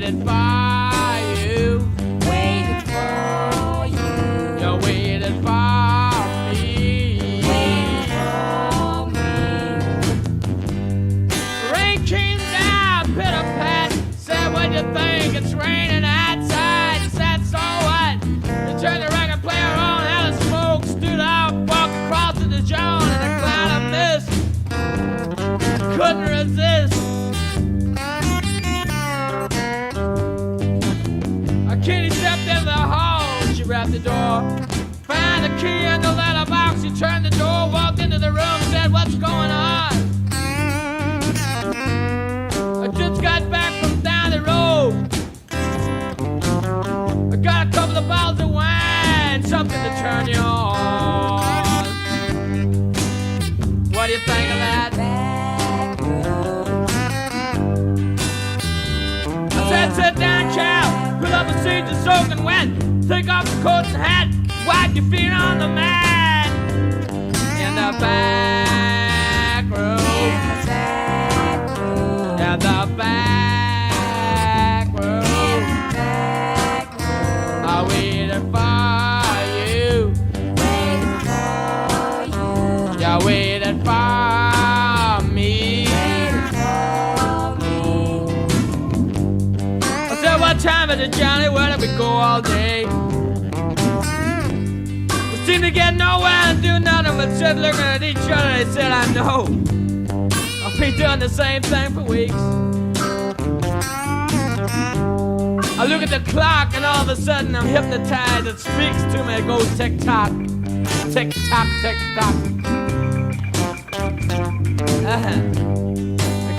waiting for you. Waiting for you. You're waiting for me. Waiting for me. Rain came down, pitter pat. Said, what you think? It's raining outside. Said, so what? You turned the record player on, had a smoke, stood out, walked across to the John in a cloud of mist. Couldn't resist. Kitty stepped into the hall, she rapped the door. Found the key in the letterbox, she turned the door, walked into the room, said, what's going on? I just got back from down the road. I got a couple of bottles of wine, something to turn you on. What do you think of that? I said, sit down, child. Pull up a seat, you're soaking wet. Take off your coat and hat. Wipe your feet on the mat. In the back room. In the back room. I'm waiting for you. You're waiting for me. What time is it, Johnny? Where did we go all day? We seem to get nowhere and do nothing but sit looking at each other. They said, I know. I've been doing the same thing for weeks. I look at the clock and all of a sudden I'm hypnotized. It speaks to me. It goes tick-tock. Tick-tock, tick-tock.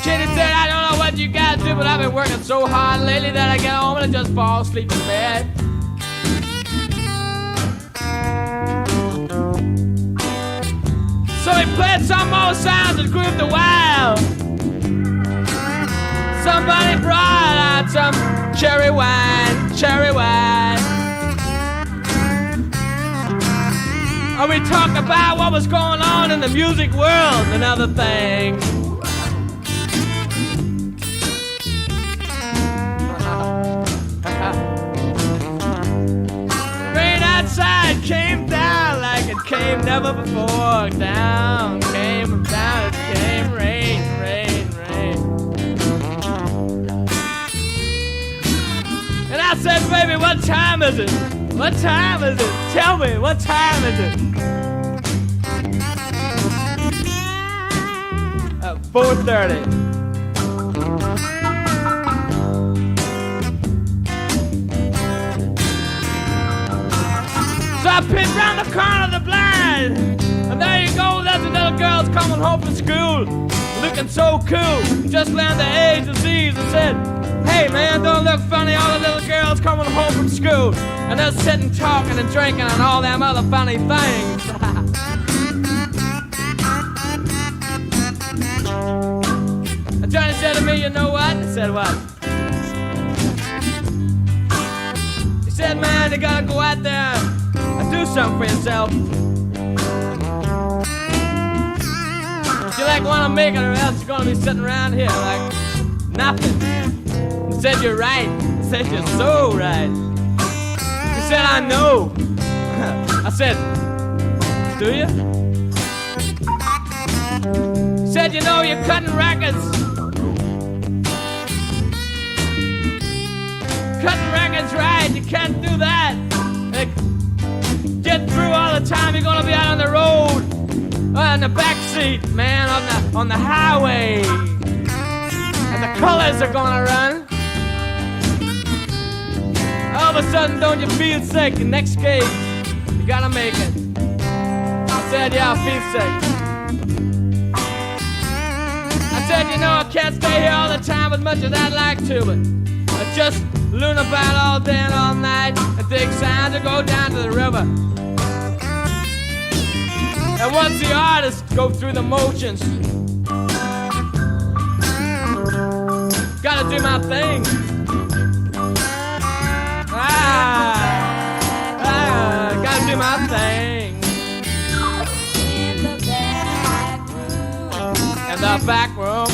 Kitty said, I don't know what you guys do, but I've been working so hard lately that I get home and I just fall asleep in bed. So he played some more sounds and grooved a while. Somebody brought out some cherry wine, cherry wine. And we talked about what was going on in the music world and other things. Outside came down like it came never before. Down, came down, it came rain, rain, rain. And I said, baby, what time is it? What time is it? Tell me, what time is it? 4:30. So I peeped round the corner of the blind, and there you go, there's the little girls coming home from school, looking so cool, just learned the A's and Z's and said, hey man, don't look funny, all the little girls coming home from school, and they're sitting talking and drinking and all them other funny things. And Johnny said to me, you know what? I said, what? He said, man, you gotta go out there and do something for yourself. You like want to make it, or else you're gonna be sitting around here like nothing. He said, you're right. He said, you're so right. He said, I know. I said, do you? He said, you know, you're cutting records. Cutting records right, you can't do that. Like, get through all the time, you're gonna be out on the road. In the back seat, man, on the highway. And the colors are gonna run. All of a sudden, don't you feel sick? The next gate, you gotta make it. I said, yeah, I feel sick. I said, you know, I can't stay here all the time as much as I'd like to, but I just loon about all day and all night and take signs to go down to the river. And once the artists go through the motions, gotta do my thing. Gotta do my thing. In the back room. In the back room. In the back room.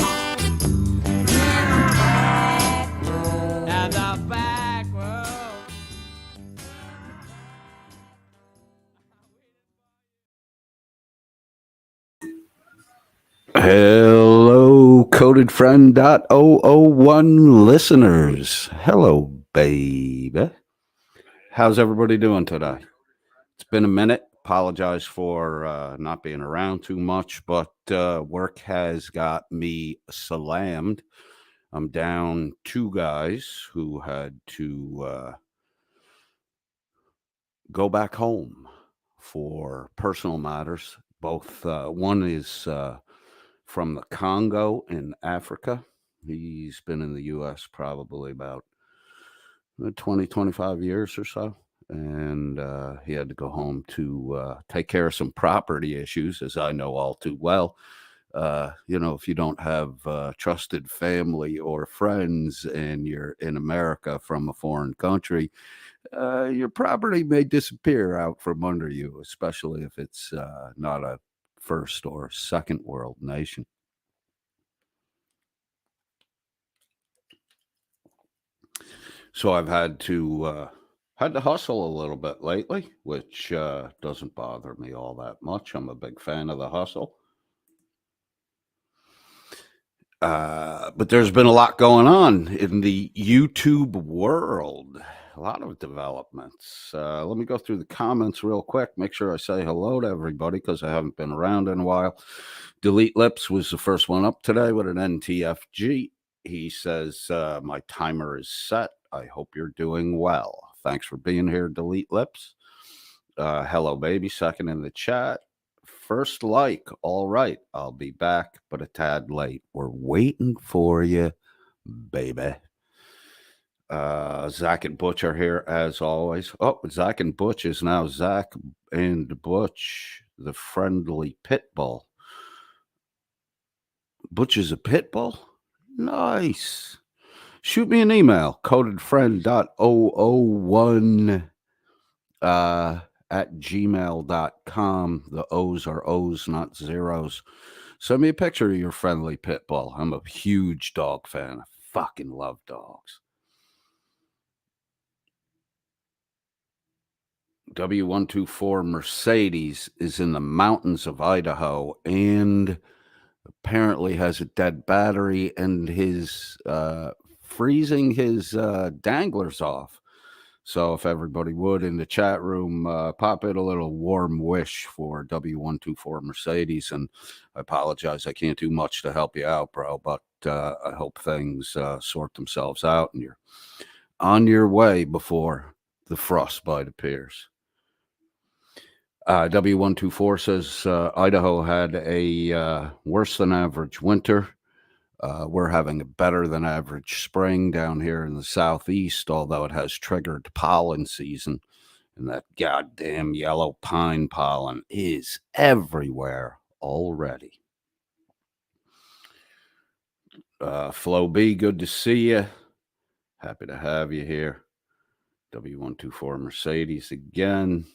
And the codedfriend.001 listeners. Hello, baby. How's everybody doing today? It's been a minute. Apologize for not being around too much, but work has got me slammed. I'm down two guys who had to go back home for personal matters. Both one is from the Congo in Africa. He's been in the U.S. probably about 20, 25 years or so. And he had to go home to take care of some property issues, as I know all too well. If you don't have trusted family or friends and you're in America from a foreign country, your property may disappear out from under you, especially if it's not a first or second world nation. So I've had to hustle a little bit lately, which doesn't bother me all that much. I'm a big fan of the hustle. But there's been a lot going on in the YouTube world. A lot of developments. Let me go through the comments real quick. Make sure I say hello to everybody because I haven't been around in a while. Delete Lips was the first one up today with an NTFG. He says, my timer is set. I hope you're doing well. Thanks for being here, Delete Lips. Hello, baby. Second in the chat. First like. All right. I'll be back, but a tad late. We're waiting for you, baby. Zach and Butch are here as always. Oh, Zach and Butch is now Zach and Butch, the friendly pit bull. Butch is a pit bull? Nice. Shoot me an email, codedfriend.001 at gmail.com. The O's are O's, not zeros. Send me a picture of your friendly pit bull. I'm a huge dog fan. I fucking love dogs. W124 Mercedes is in the mountains of Idaho and apparently has a dead battery and his freezing his danglers off. So if everybody would in the chat room pop in a little warm wish for W124 Mercedes. And I apologize, I can't do much to help you out, bro, but I hope things sort themselves out and you're on your way before the frostbite appears. W124 says Idaho had a worse than average winter. We're having a better than average spring down here in the southeast, although it has triggered pollen season. And that goddamn yellow pine pollen is everywhere already. Flo B, good to see you. Happy to have you here. W124 Mercedes again.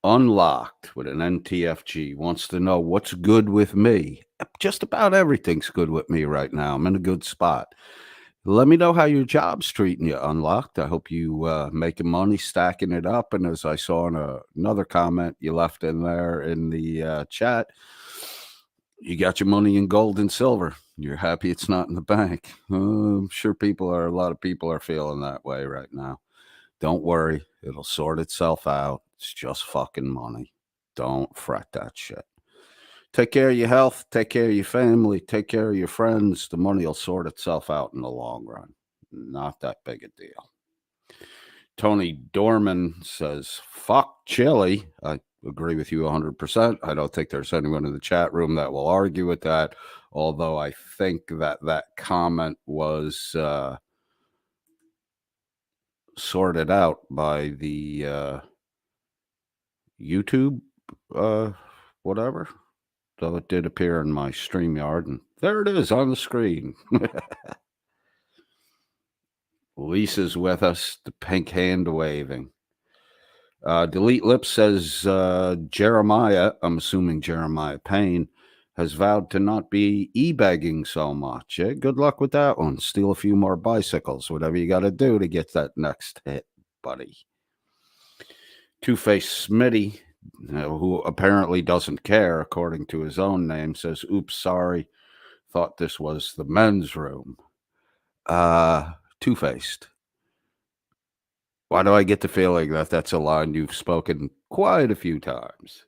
Unlocked with an NTFG wants to know what's good with me. Just about everything's good with me right now. I'm in a good spot. Let me know how your job's treating you, Unlocked. I hope you making money, stacking it up. And as I saw in another comment you left in there in the chat, you got your money in gold and silver. You're happy it's not in the bank. I'm sure a lot of people are feeling that way right now. Don't worry. It'll sort itself out. It's just fucking money. Don't fret that shit. Take care of your health. Take care of your family. Take care of your friends. The money will sort itself out in the long run. Not that big a deal. Tony Dorman says, fuck chili. I agree with you 100%. I don't think there's anyone in the chat room that will argue with that, although I think that comment was sorted out by the YouTube whatever, though it did appear in my StreamYard, and there it is on the screen. Lisa's with us, the pink hand waving. Delete Lips says Jeremiah, I'm assuming Jeremiah Payne, has vowed to not be e-begging so much. Good luck with that one. Steal a few more bicycles, whatever you got to do to get that next hit, buddy. Two-Face Smitty, who apparently doesn't care, according to his own name, says, oops, sorry. thought this was the men's room. Two-faced. Why do I get the feeling that that's a line you've spoken quite a few times?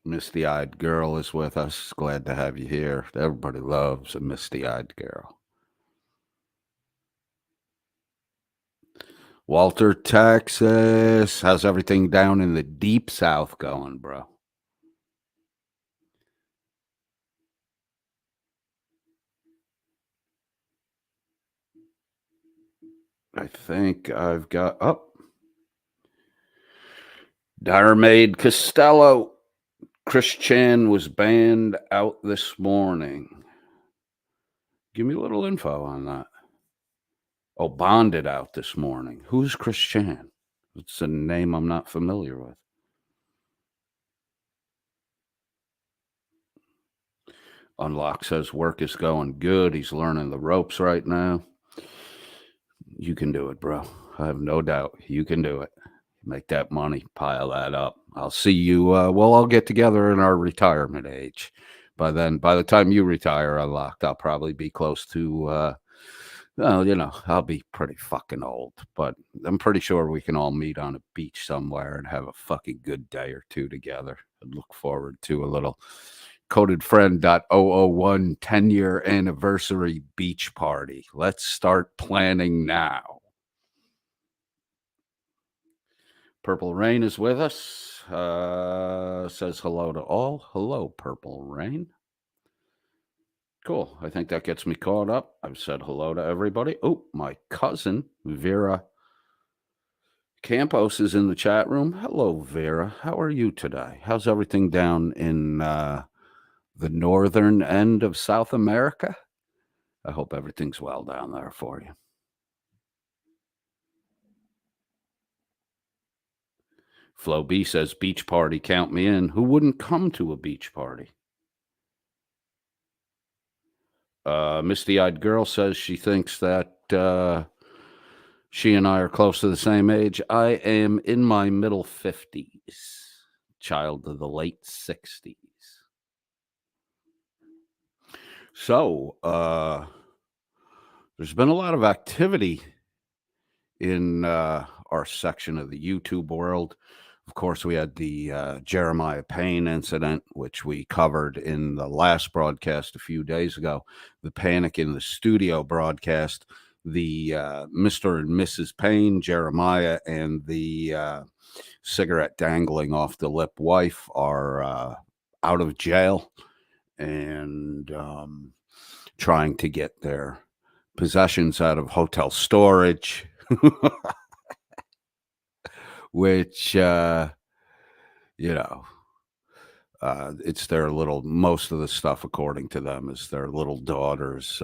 Misty-eyed girl is with us. Glad to have you here. Everybody loves a misty-eyed girl. Walter, Texas. How's everything down in the deep south going, bro? I think I've got Diremaid Costello. Chris Chan was banned out this morning. Give me a little info on that. Oh, bonded out this morning. Who's Chris Chan? It's a name I'm not familiar with. Unlock says work is going good. He's learning the ropes right now. You can do it, bro. I have no doubt. You can do it. Make that money, pile that up. I'll see you. We'll all get together in our retirement age. By the time you retire, Unlocked, I'll probably be close to, I'll be pretty fucking old. But I'm pretty sure we can all meet on a beach somewhere and have a fucking good day or two together. I look forward to a little Coded Friend 001 10-year anniversary beach party. Let's start planning now. Purple Rain is with us. Says hello to all. Hello, Purple Rain. Cool. I think that gets me caught up. I've said hello to everybody. Oh, my cousin, Vera Campos, is in the chat room. Hello, Vera. How are you today? How's everything down in the northern end of South America? I hope everything's well down there for you. Flo B says, beach party, count me in. Who wouldn't come to a beach party? Misty-eyed girl says she thinks that she and I are close to the same age. I am in my middle 50s, child of the late 60s. So, there's been a lot of activity in our section of the YouTube world. Of course, we had the Jeremiah Payne incident, which we covered in the last broadcast a few days ago. The Panic in the Studio broadcast. The Mr. and Mrs. Payne, Jeremiah, and the cigarette dangling off the lip wife are out of jail and trying to get their possessions out of hotel storage. Which, it's their most of the stuff, according to them, is their little daughter's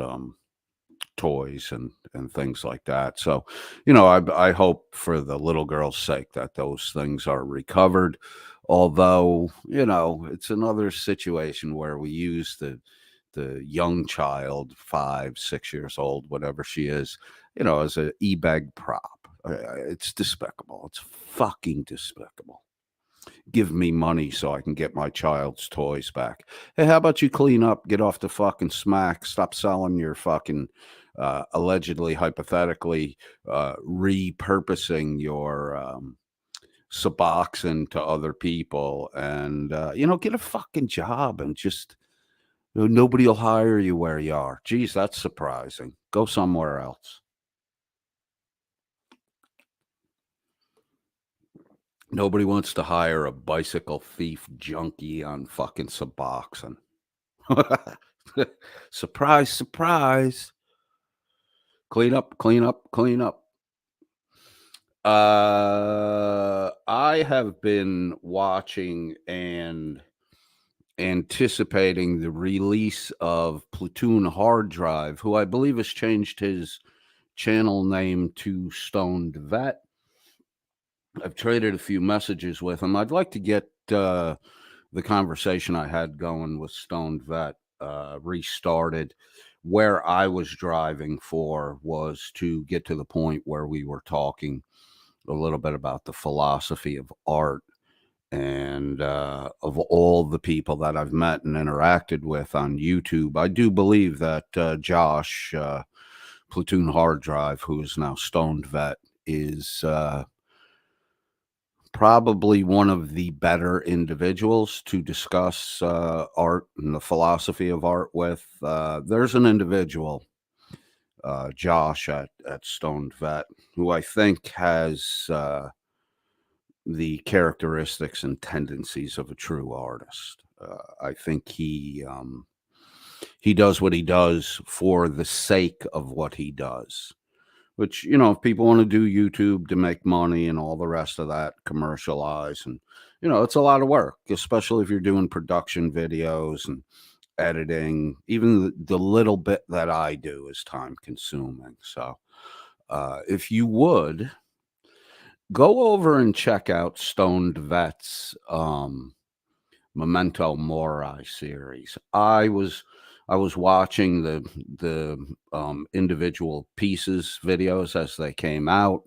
toys and things like that. So, I hope for the little girl's sake that those things are recovered. Although, it's another situation where we use the young child, 5, 6 years old, whatever she is, as an e-bag prop. It's despicable. It's fucking despicable. Give me money so I can get my child's toys back. Hey, how about you clean up, get off the fucking smack, stop selling your fucking allegedly, hypothetically, repurposing your Suboxone to other people, and get a fucking job and just nobody will hire you where you are. Geez, that's surprising. Go somewhere else. Nobody wants to hire a bicycle thief junkie on fucking Suboxone. Surprise, surprise. Clean up, clean up, clean up. I have been watching and anticipating the release of Platoon Hard Drive, who I believe has changed his channel name to Stoned Vet. I've traded a few messages with him. I'd like to get the conversation I had going with Stoned Vet restarted. Where I was driving for was to get to the point where we were talking a little bit about the philosophy of art And of all the people that I've met and interacted with on YouTube, I do believe that Josh, Platoon Hard Drive, who is now Stoned Vet, is probably one of the better individuals to discuss art and the philosophy of art with. There's an individual, Josh at Stoned Vet, who I think has the characteristics and tendencies of a true artist. I think he does what he does for the sake of what he does. Which, if people want to do YouTube to make money and all the rest of that, commercialize, and it's a lot of work, especially if you're doing production videos and editing. Even the little bit that I do is time consuming. So if you would go over and check out Stoned Vet's Memento Mori series. I was watching the individual pieces videos as they came out.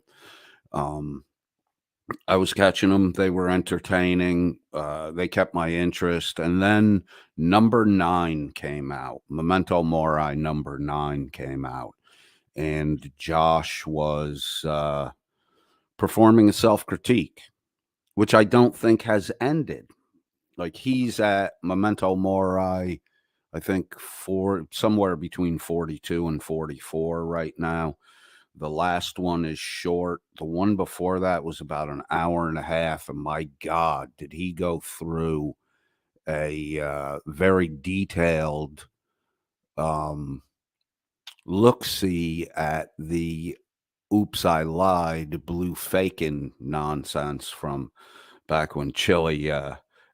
I was catching them. They were entertaining. They kept my interest. And then number 9 came out. Memento Mori number 9 came out. And Josh was performing a self-critique, which I don't think has ended. Like, he's at Memento Mori, I think, for somewhere between 42 and 44 right now. The last one is short. The one before that was about an hour and a half. And my God, did he go through a very detailed look-see at the oops, I lied, blue faking nonsense from back when Chili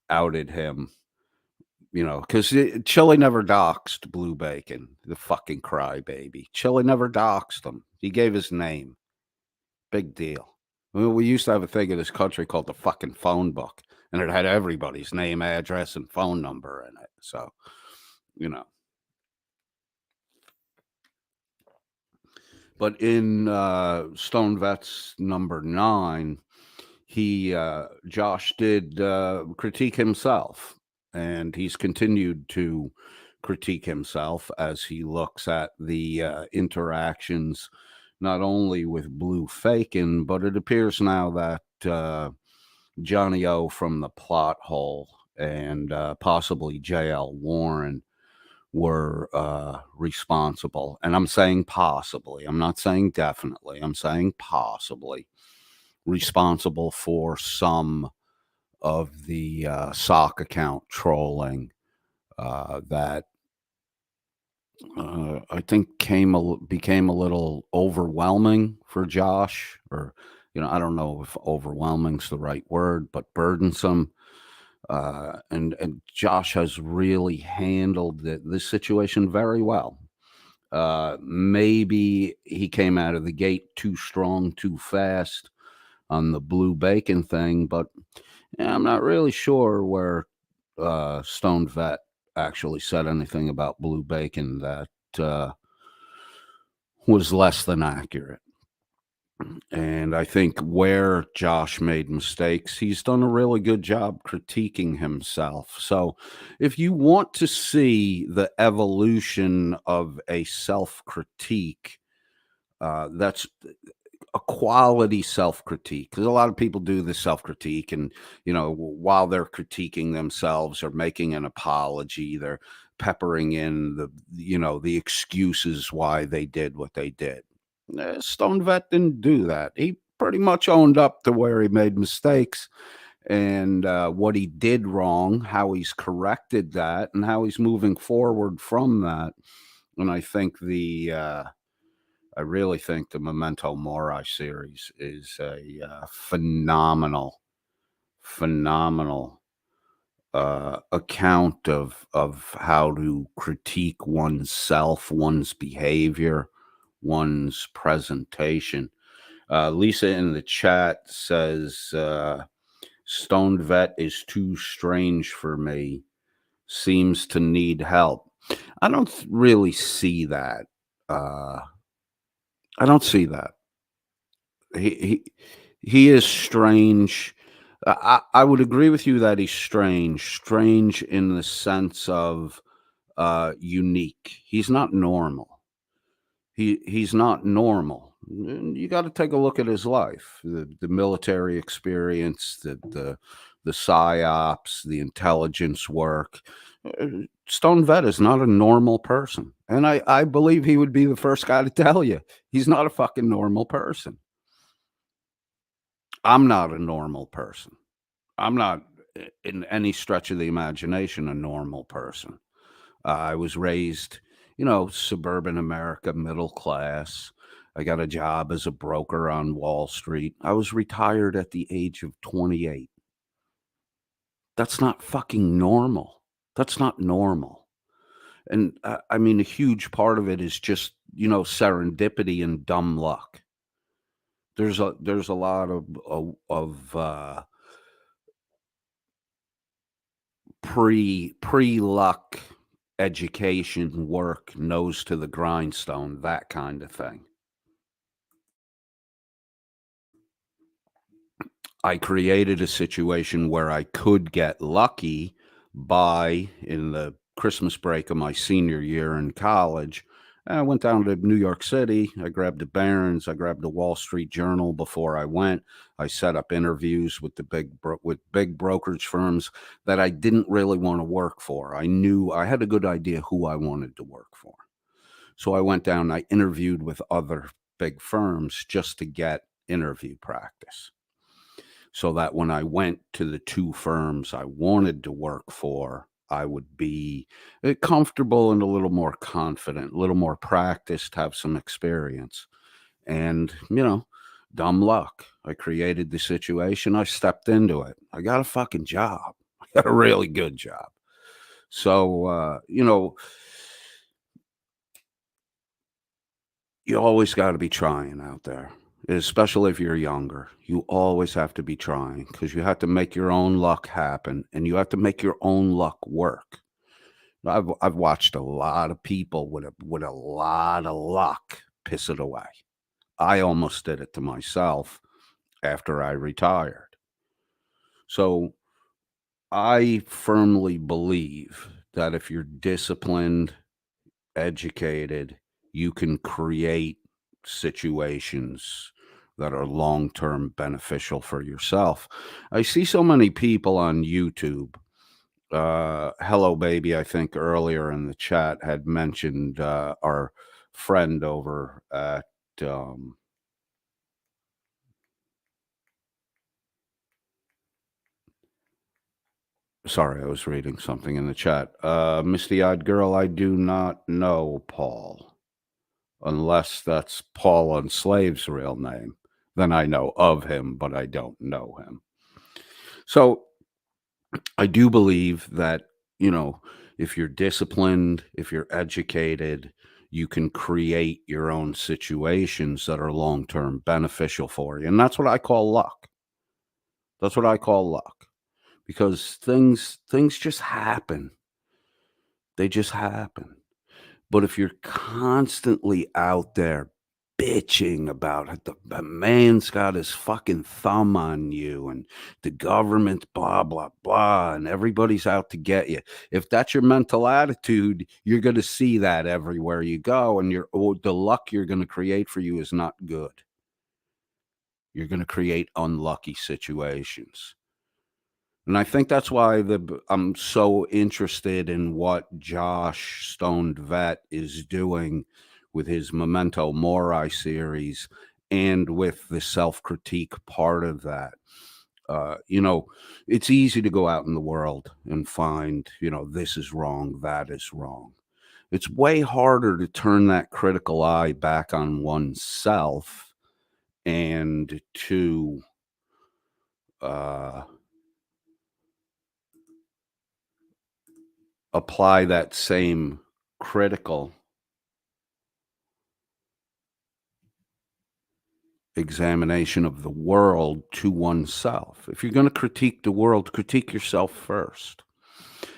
outed him. Because Chili never doxed Blue Bacon, the fucking crybaby. Chili never doxed him. He gave his name. Big deal. We used to have a thing in this country called the fucking phone book, and it had everybody's name, address, and phone number in it. So, But in Stone Vet's number 9, Josh did critique himself. And he's continued to critique himself as he looks at the interactions, not only with Blue Fakin, but it appears now that Johnny O from the Plot Hole and possibly J.L. Warren were responsible. And I'm saying possibly. I'm not saying definitely. I'm saying possibly responsible for some of the sock account trolling that I think became a little overwhelming for Josh, or I don't know if overwhelming's the right word, but burdensome. And Josh has really handled this situation very well. Maybe he came out of the gate too strong, too fast on the Blue Bacon thing, but I'm not really sure where Stone Vet actually said anything about Blue Bacon that was less than accurate. And I think where Josh made mistakes, he's done a really good job critiquing himself. So if you want to see the evolution of a self-critique, that's a quality self-critique, because a lot of people do this self-critique, and while they're critiquing themselves or making an apology, they're peppering in the excuses why they did what they did. Stone Vet didn't do that. He pretty much owned up to where he made mistakes and what he did wrong, how he's corrected that, and how he's moving forward from that. And I really think the Memento Mori series is a phenomenal account of how to critique oneself, one's behavior, one's presentation. Lisa in the chat says, Stoned Vet is too strange for me. Seems to need help. I don't really see that. I don't see that. He is strange. I would agree with you that he's strange in the sense of unique. He's not normal. He's not normal. You got to take a look at his life, the military experience, the psyops, the intelligence work. Stone Vet is not a normal person, and I believe he would be the first guy to tell you he's not a fucking normal person. I'm not a normal person. I'm not in any stretch of the imagination a normal person. I was raised, suburban America, middle class. I got a job as a broker on Wall Street. I was retired at the age of 28. That's not fucking normal. That's not normal. And I mean, a huge part of it is just, serendipity and dumb luck. There's a lot of pre luck education work, nose to the grindstone, that kind of thing. I created a situation where I could get lucky by, in the Christmas break of my senior year in college, I went down to New York City. I grabbed the Barron's. I grabbed the Wall Street Journal before I went. I set up interviews with with big brokerage firms that I didn't really want to work for. I knew I had a good idea who I wanted to work for. So I went down. I interviewed with other big firms just to get interview practice, so that when I went to the two firms I wanted to work for, I would be comfortable and a little more confident, a little more practiced, have some experience. And, dumb luck. I created the situation. I stepped into it. I got a fucking job. I got a really good job. So, you always got to be trying out there, especially if you're younger. You always have to be trying because you have to make your own luck happen and you have to make your own luck work. I've watched a lot of people with a lot of luck piss it away. I almost did it to myself after I retired. So I firmly believe that if you're disciplined, educated, you can create situations that are long term beneficial for yourself. I see so many people on YouTube. Hello, baby. I think earlier in the chat had mentioned our friend over at. Sorry, I was reading something in the chat. Misty Eyed Girl, I do not know Paul, unless that's Paul Unslaved's real name. Then I know of him, but I don't know him. So I do believe that, if you're disciplined, if you're educated, you can create your own situations that are long term beneficial for you. And that's what I call luck. That's what I call luck. Because things just happen. They just happen. But if you're constantly out there bitching about it, the man's got his fucking thumb on you and the government, blah, blah, blah, and everybody's out to get you. If that's your mental attitude, you're going to see that everywhere you go. And the luck you're going to create for you is not good. You're going to create unlucky situations. And I think that's why I'm so interested in what Josh Stoned Vet is doing with his Memento Mori series and with the self-critique part of that. It's easy to go out in the world and find, this is wrong, that is wrong. It's way harder to turn that critical eye back on oneself and to apply that same critical examination of the world to oneself. If you're going to critique the world, critique yourself first.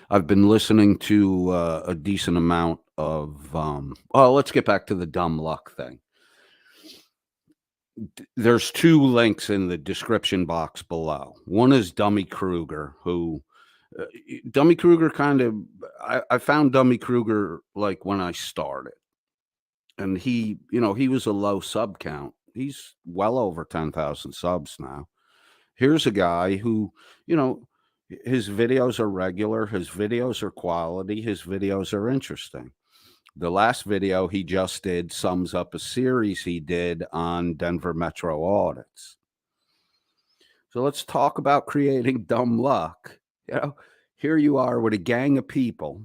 I've been listening to a decent amount of let's get back to the dumb luck thing. There's two links in the description box below. One is Dummy Kruger, who Dummy Kruger kind of I found Dummy Kruger like when I started, and he was a low sub count. He's well over 10,000 subs now. Here's a guy who, you know, his videos are regular, his videos are quality, his videos are interesting. The last video he just did sums up a series he did on Denver Metro audits. So let's talk about creating dumb luck. Here you are with a gang of people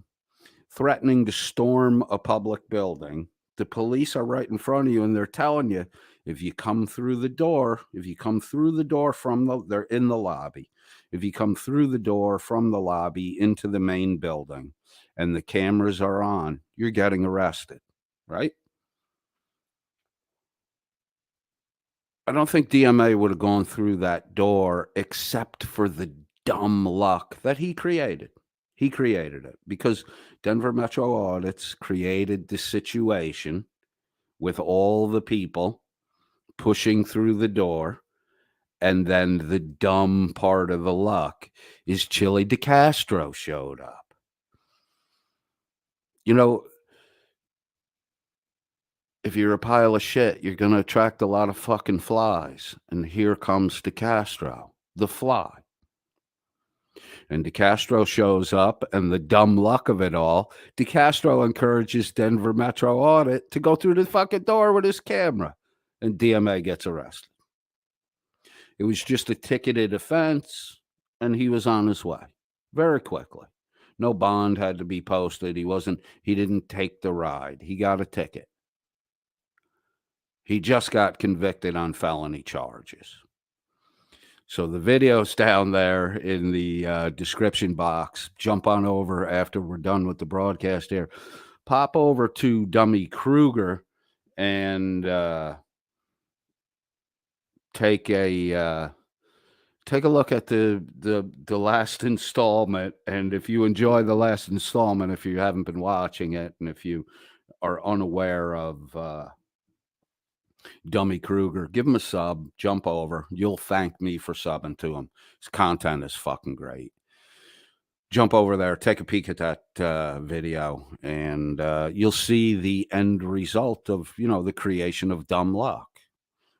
threatening to storm a public building. The police are right in front of you and they're telling you, if you come through the door, they're in the lobby. If you come through the door from the lobby into the main building and the cameras are on, you're getting arrested, right? I don't think DMA would have gone through that door except for the dumb luck that he created. He created it because Denver Metro Audits created the situation with all the people pushing through the door. And then the dumb part of the luck is Chili DeCastro showed up. If you're a pile of shit, you're going to attract a lot of fucking flies. And here comes DeCastro, the fly. And DeCastro shows up, and the dumb luck of it all, DeCastro encourages Denver Metro Audit to go through the fucking door with his camera, and DMA gets arrested. It was just a ticketed offense, and he was on his way very quickly. No bond had to be posted. He didn't take the ride. He got a ticket. He just got convicted on felony charges. So the video's down there in the description box. Jump on over after we're done with the broadcast here. Pop over to Dummy Kruger and take a look at the last installment. And if you enjoy the last installment, if you haven't been watching it, and if you are unaware of Dummy Kruger, give him a sub, jump over. You'll thank me for subbing to him. His content is fucking great. Jump over there, take a peek at that video, and you'll see the end result of, the creation of dumb luck.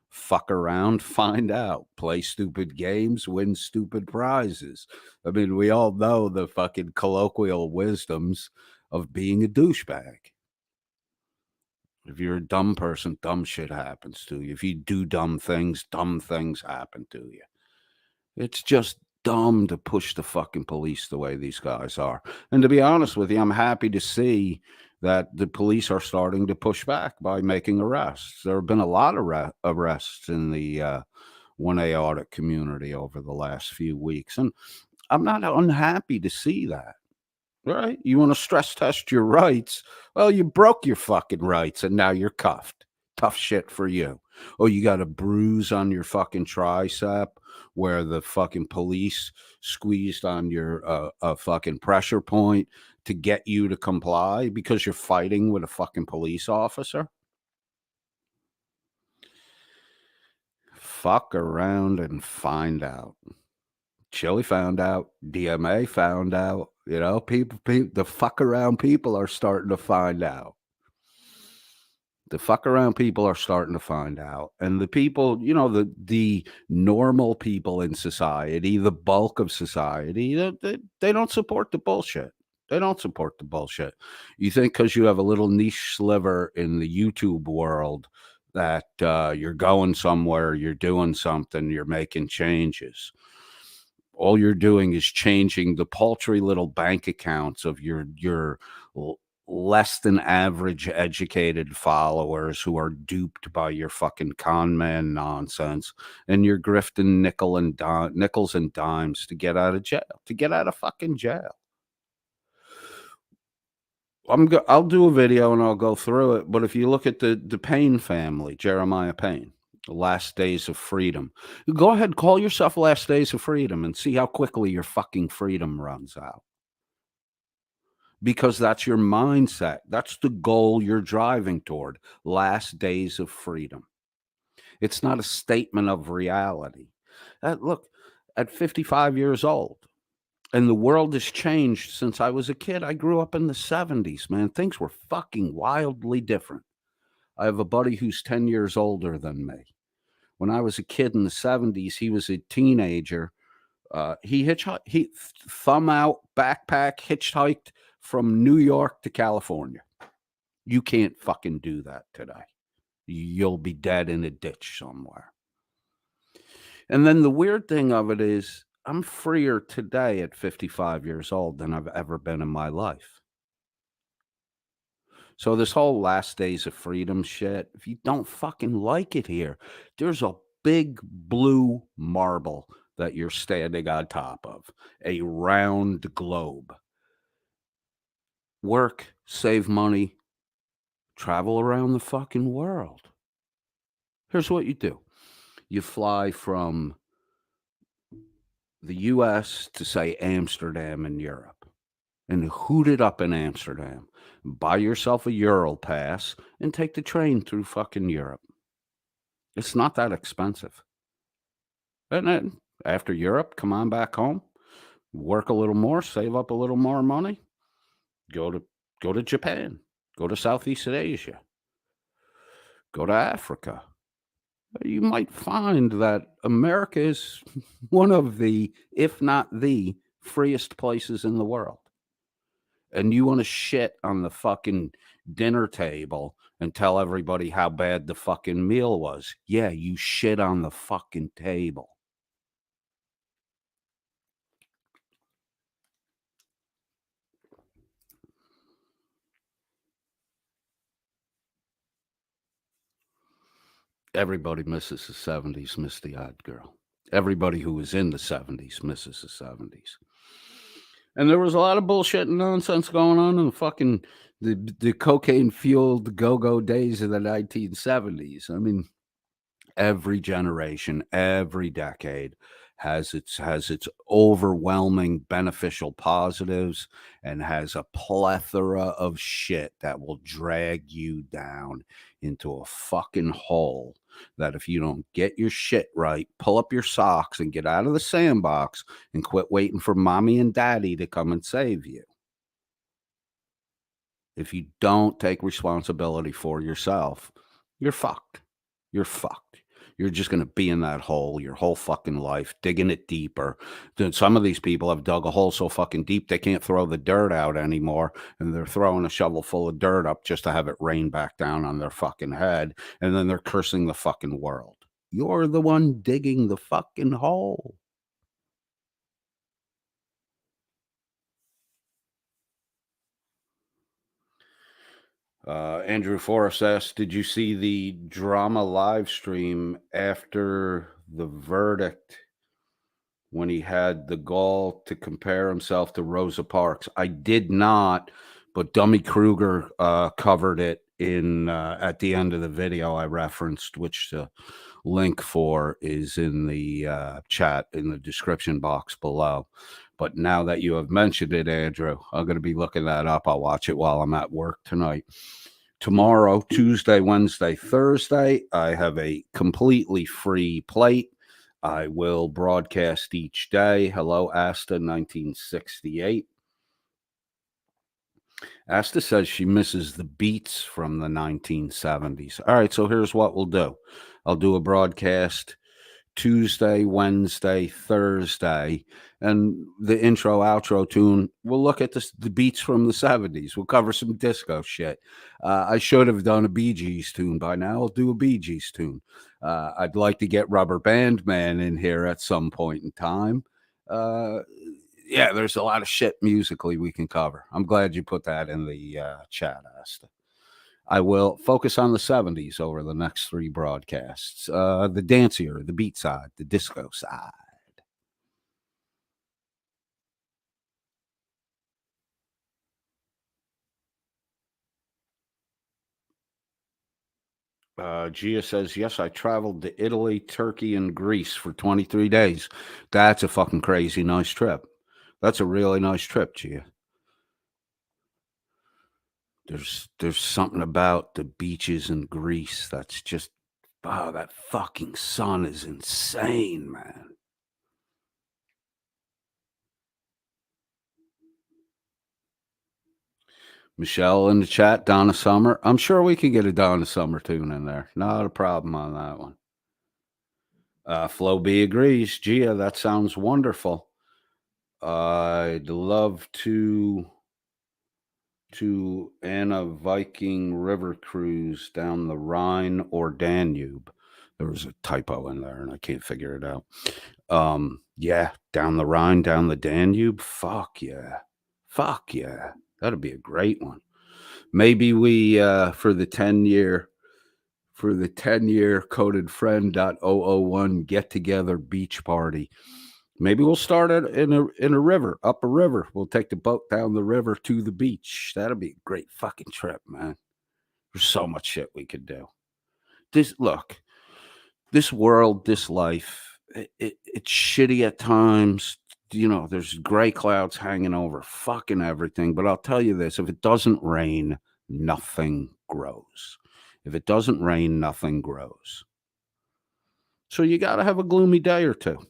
Fuck around, find out. Play stupid games, win stupid prizes. I mean, we all know the fucking colloquial wisdoms of being a douchebag. If you're a dumb person, dumb shit happens to you. If you do dumb things happen to you. It's just dumb to push the fucking police the way these guys are. And to be honest with you, I'm happy to see that the police are starting to push back by making arrests. There have been a lot of arrests in the 1A audit community over the last few weeks. And I'm not unhappy to see that. Right? You want to stress test your rights? Well, you broke your fucking rights and now you're cuffed. Tough shit for you. Oh, you got a bruise on your fucking tricep where the fucking police squeezed on your fucking pressure point to get you to comply because you're fighting with a fucking police officer? Fuck around and find out. Chili found out. DMA found out. People, the fuck around people are starting to find out. The fuck around people are starting to find out. And the people, the normal people in society, the bulk of society, they don't support the bullshit. They don't support the bullshit. You think because you have a little niche sliver in the YouTube world that you're going somewhere, you're doing something, you're making changes. All you're doing is changing the paltry little bank accounts of your less than average educated followers who are duped by your fucking con man nonsense, and you're grifting nickels and dimes to get out of jail, to get out of fucking jail. I'll do a video and I'll go through it. But if you look at the Payne family, Jeremiah Payne, Last Days of Freedom. Go ahead, call yourself Last Days of Freedom and see how quickly your fucking freedom runs out. Because that's your mindset. That's the goal you're driving toward. Last Days of Freedom. It's not a statement of reality. Look, at 55 years old, and the world has changed since I was a kid. I grew up in the 70s, man. Things were fucking wildly different. I have a buddy who's 10 years older than me. When I was a kid in the 70s, he was a teenager. He thumb out, backpack, hitchhiked from New York to California. You can't fucking do that today. You'll be dead in a ditch somewhere. And then the weird thing of it is, I'm freer today at 55 years old than I've ever been in my life. So this whole last days of freedom shit, if you don't fucking like it here, there's a big blue marble that you're standing on top of, a round globe. Work, save money, travel around the fucking world. Here's what you do. You fly from the US to, say, Amsterdam in Europe, and hoot it up in Amsterdam. Buy yourself a Ural pass and take the train through fucking Europe. It's not that expensive. And then after Europe, come on back home, work a little more, save up a little more money, go to Japan, go to Southeast Asia, go to Africa. You might find that America is one of the, if not the, freest places in the world. And you want to shit on the fucking dinner table and tell everybody how bad the fucking meal was. Yeah, you shit on the fucking table. Everybody misses the 70s, miss the odd girl. Everybody who was in the 70s misses the 70s. And there was a lot of bullshit and nonsense going on in the cocaine fueled go-go days of the 1970s. I mean, every generation, every decade has its overwhelming beneficial positives and has a plethora of shit that will drag you down into a fucking hole that if you don't get your shit right, pull up your socks and get out of the sandbox and quit waiting for mommy and daddy to come and save you. If you don't take responsibility for yourself, you're fucked. You're fucked. You're just going to be in that hole your whole fucking life, digging it deeper. Then some of these people have dug a hole so fucking deep they can't throw the dirt out anymore, and they're throwing a shovel full of dirt up just to have it rain back down on their fucking head, and then they're cursing the fucking world. You're the one digging the fucking hole. Andrew Forrest asked, did you see the drama live stream after the verdict when he had the gall to compare himself to Rosa Parks? I did not, but Dummy Kruger covered it in at the end of the video I referenced, which the link for is in the chat in the description box below. But now that you have mentioned it, Andrew, I'm going to be looking that up. I'll watch it while I'm at work tonight. Tomorrow, Tuesday, Wednesday, Thursday, I have a completely free plate. I will broadcast each day. Hello, Asta, 1968. Asta says she misses the beats from the 1970s. All right, so here's what we'll do. I'll do a broadcast Tuesday, Wednesday, Thursday, and the intro outro tune, we'll look at the beats from the 70s. We'll cover some disco shit. I should have done a Bee Gees tune by now. I'll do a Bee Gees tune. I'd like to get Rubber Band Man in here at some point in time. Yeah, there's a lot of shit musically we can cover. I'm glad you put that in the chat, Asta. I will focus on the 70s over the next three broadcasts. The dancier, the beat side, the disco side. Gia says, yes, I traveled to Italy, Turkey, and Greece for 23 days. That's a fucking crazy nice trip. That's a really nice trip, Gia. There's something about the beaches in Greece that's just Oh, that fucking sun is insane, man. Michelle in the chat, Donna Summer. I'm sure we could get a Donna Summer tune in there. Not a problem on that one. Flo B agrees. Gia, that sounds wonderful. I'd love to Anna Viking River cruise down the Rhine or Danube. There was a typo in there and I can't figure it out. Yeah, down the Rhine, down the Danube. Fuck yeah. Fuck yeah. That'd be a great one. Maybe we for the 10-year coded friend .001 get together beach party. Maybe we'll start it in a river, up a river. We'll take the boat down the river to the beach. That'll be a great fucking trip, man. There's so much shit we could do. This world, this life, it's shitty at times. You know, there's gray clouds hanging over fucking everything. But I'll tell you this: if it doesn't rain, nothing grows. If it doesn't rain, nothing grows. So you got to have a gloomy day or two.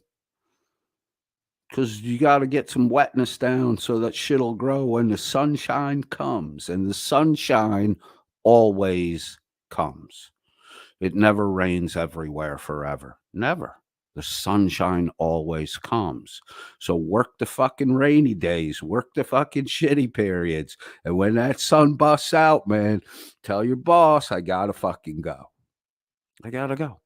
Because you got to get some wetness down so that shit'll grow when the sunshine comes. And the sunshine always comes. It never rains everywhere forever. Never. The sunshine always comes. So work the fucking rainy days, work the fucking shitty periods. And when that sun busts out, man, tell your boss, I gotta fucking go. I gotta go.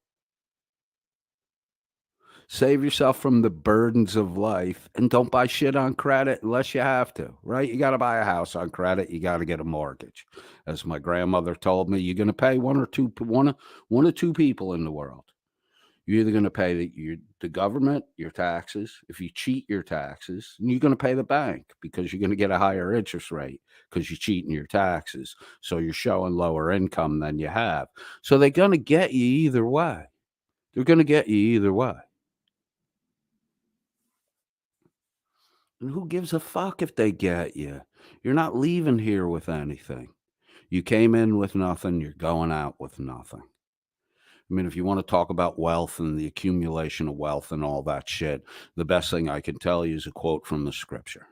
Save yourself from the burdens of life and don't buy shit on credit unless you have to, right? You got to buy a house on credit. You got to get a mortgage. As my grandmother told me, you're going to pay one or two people in the world. You're either going to pay the government, your taxes. If you cheat your taxes, and you're going to pay the bank because you're going to get a higher interest rate because you're cheating your taxes. So you're showing lower income than you have. So they're going to get you either way. They're going to get you either way. And who gives a fuck if they get you? You're not leaving here with anything. You came in with nothing, you're going out with nothing. I mean, if you want to talk about wealth and the accumulation of wealth and all that shit, the best thing I can tell you is a quote from the scripture.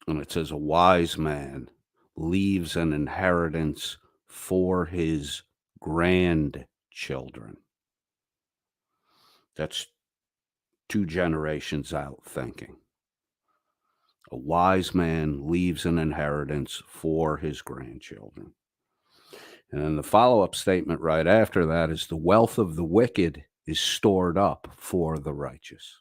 And it says, a wise man leaves an inheritance for his grandchildren. That's 2 generations out thinking. A wise man leaves an inheritance for his grandchildren. And then the follow-up statement right after that is the wealth of the wicked is stored up for the righteous.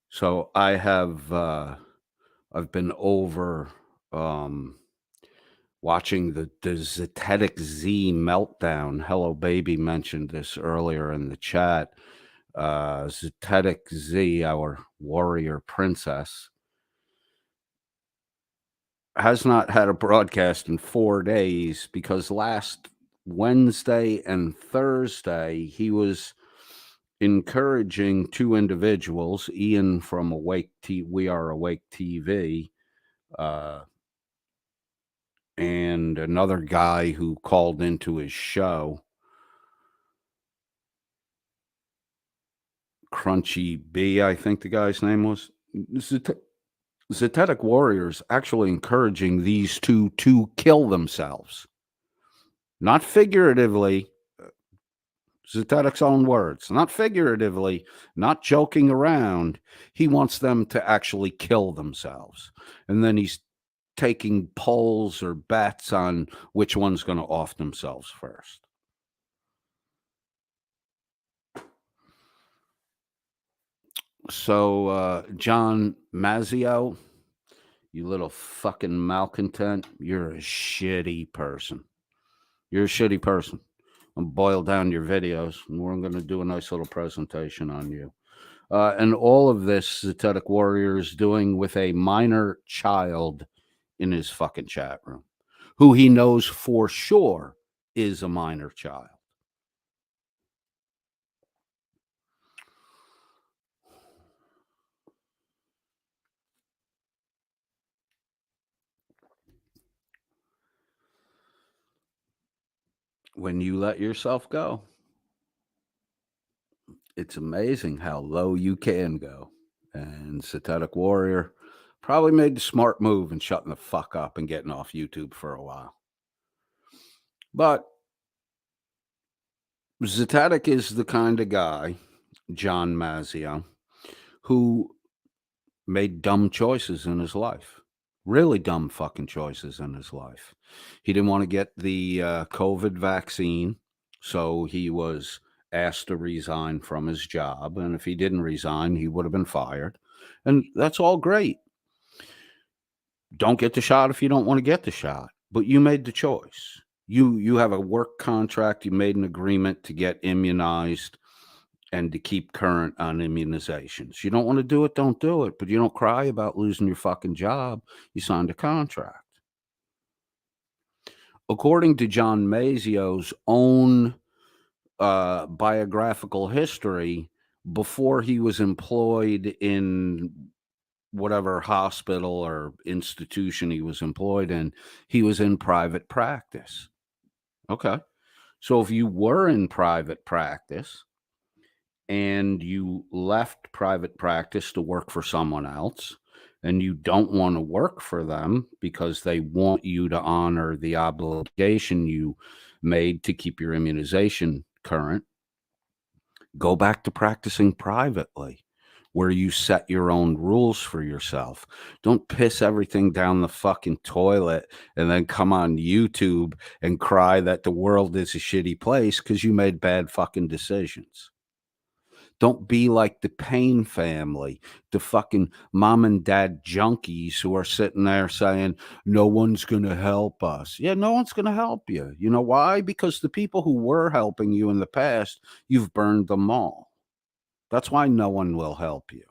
So I have I've been over watching the Zetetic Z meltdown. Hello Baby mentioned this earlier in the chat. Zetetic Z, our warrior princess, has not had a broadcast in 4 days because last Wednesday and Thursday he was encouraging 2 individuals, Ian from We Are Awake TV, and another guy who called into his show, Crunchy B, I think the guy's name was. Zetetic warriors actually encouraging these 2 to kill themselves. Not figuratively, Zetetic's own words, not figuratively, not joking around. He wants them to actually kill themselves. And then he's taking polls or bets on which one's going to off themselves first. So, John Mazzio, you little fucking malcontent, you're a shitty person. You're a shitty person. I'm boil down your videos, and we're going to do a nice little presentation on you. And all of this Zetetic Warrior is doing with a minor child in his fucking chat room, who he knows for sure is a minor child. when you let yourself go, it's amazing how low you can go. And Satanic Warrior probably made the smart move in shutting the fuck up and getting off YouTube for a while. But Zatetic is the kind of guy, John Mazio, who made dumb choices in his life. Really dumb fucking choices in his life. He didn't want to get the COVID vaccine, so he was asked to resign from his job. And if he didn't resign, he would have been fired. And that's all great. Don't get the shot if you don't want to get the shot, but you made the choice. You have a work contract. You made an agreement to get immunized and to keep current on immunizations. You don't want to do it, don't do it. But you don't cry about losing your fucking job. You signed a contract. According to John Mazio's own biographical history, before he was employed in whatever hospital or institution he was employed in, he was in private practice. Okay. So if you were in private practice and you left private practice to work for someone else, and you don't want to work for them because they want you to honor the obligation you made to keep your immunization current, go back to practicing privately where you set your own rules for yourself. Don't piss everything down the fucking toilet and then come on YouTube and cry that the world is a shitty place because you made bad fucking decisions. Don't be like the Payne family, the fucking mom and dad junkies who are sitting there saying, no one's going to help us. Yeah, no one's going to help you. You know why? Because the people who were helping you in the past, you've burned them all. That's why no one will help you.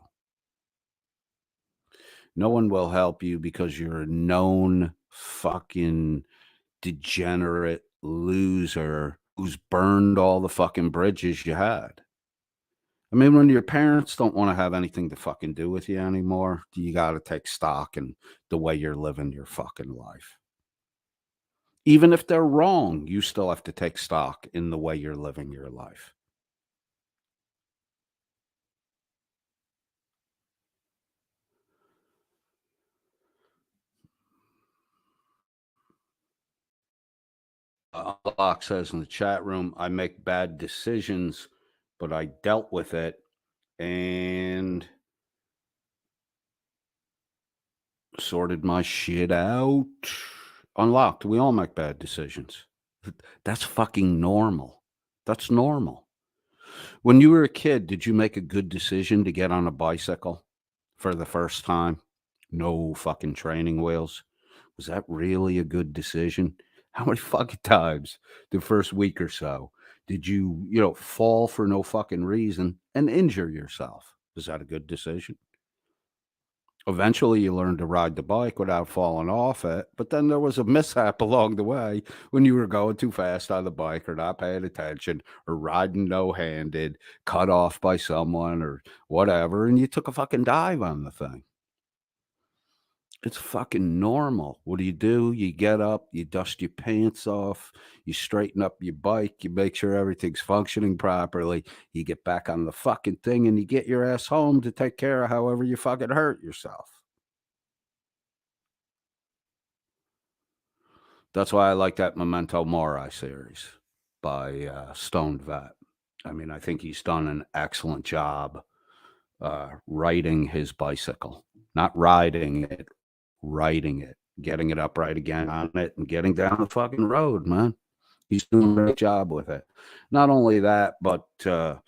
No one will help you because you're a known fucking degenerate loser who's burned all the fucking bridges you had. I mean, when your parents don't want to have anything to fucking do with you anymore, you got to take stock in the way you're living your fucking life. Even if they're wrong, you still have to take stock in the way you're living your life. Unlock says in the chat room, I make bad decisions, but I dealt with it and sorted my shit out. Unlocked. We all make bad decisions. That's fucking normal. That's normal. When you were a kid, did you make a good decision to get on a bicycle for the first time? No fucking training wheels. Was that really a good decision? How many fucking times the first week or so did you fall for no fucking reason and injure yourself? Was that a good decision? Eventually, you learned to ride the bike without falling off it, but then there was a mishap along the way when you were going too fast on the bike or not paying attention or riding no-handed, cut off by someone or whatever, and you took a fucking dive on the thing. It's fucking normal. What do? You get up, you dust your pants off, you straighten up your bike, you make sure everything's functioning properly, you get back on the fucking thing, and you get your ass home to take care of however you fucking hurt yourself. That's why I like that Memento Mori series by Stoned Vet. I mean, I think he's done an excellent job riding his bicycle, not riding it, riding it, getting it upright again on it, and getting down the fucking road, man. He's doing a great job with it. Not only that, but the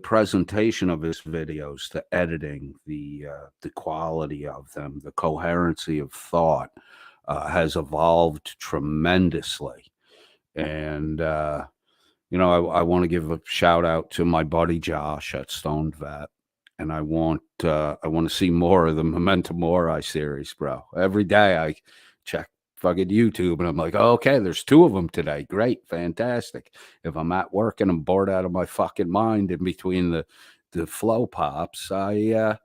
presentation of his videos, the editing, the quality of them, the coherency of thought has evolved tremendously. And I want to give a shout out to my buddy Josh at Stoned Vet. And I want to see more of the Memento Mori series, bro. Every day I check fucking YouTube and I'm like, oh, okay, there's 2 of them today. Great, fantastic. If I'm at work and I'm bored out of my fucking mind in between the flow pops, I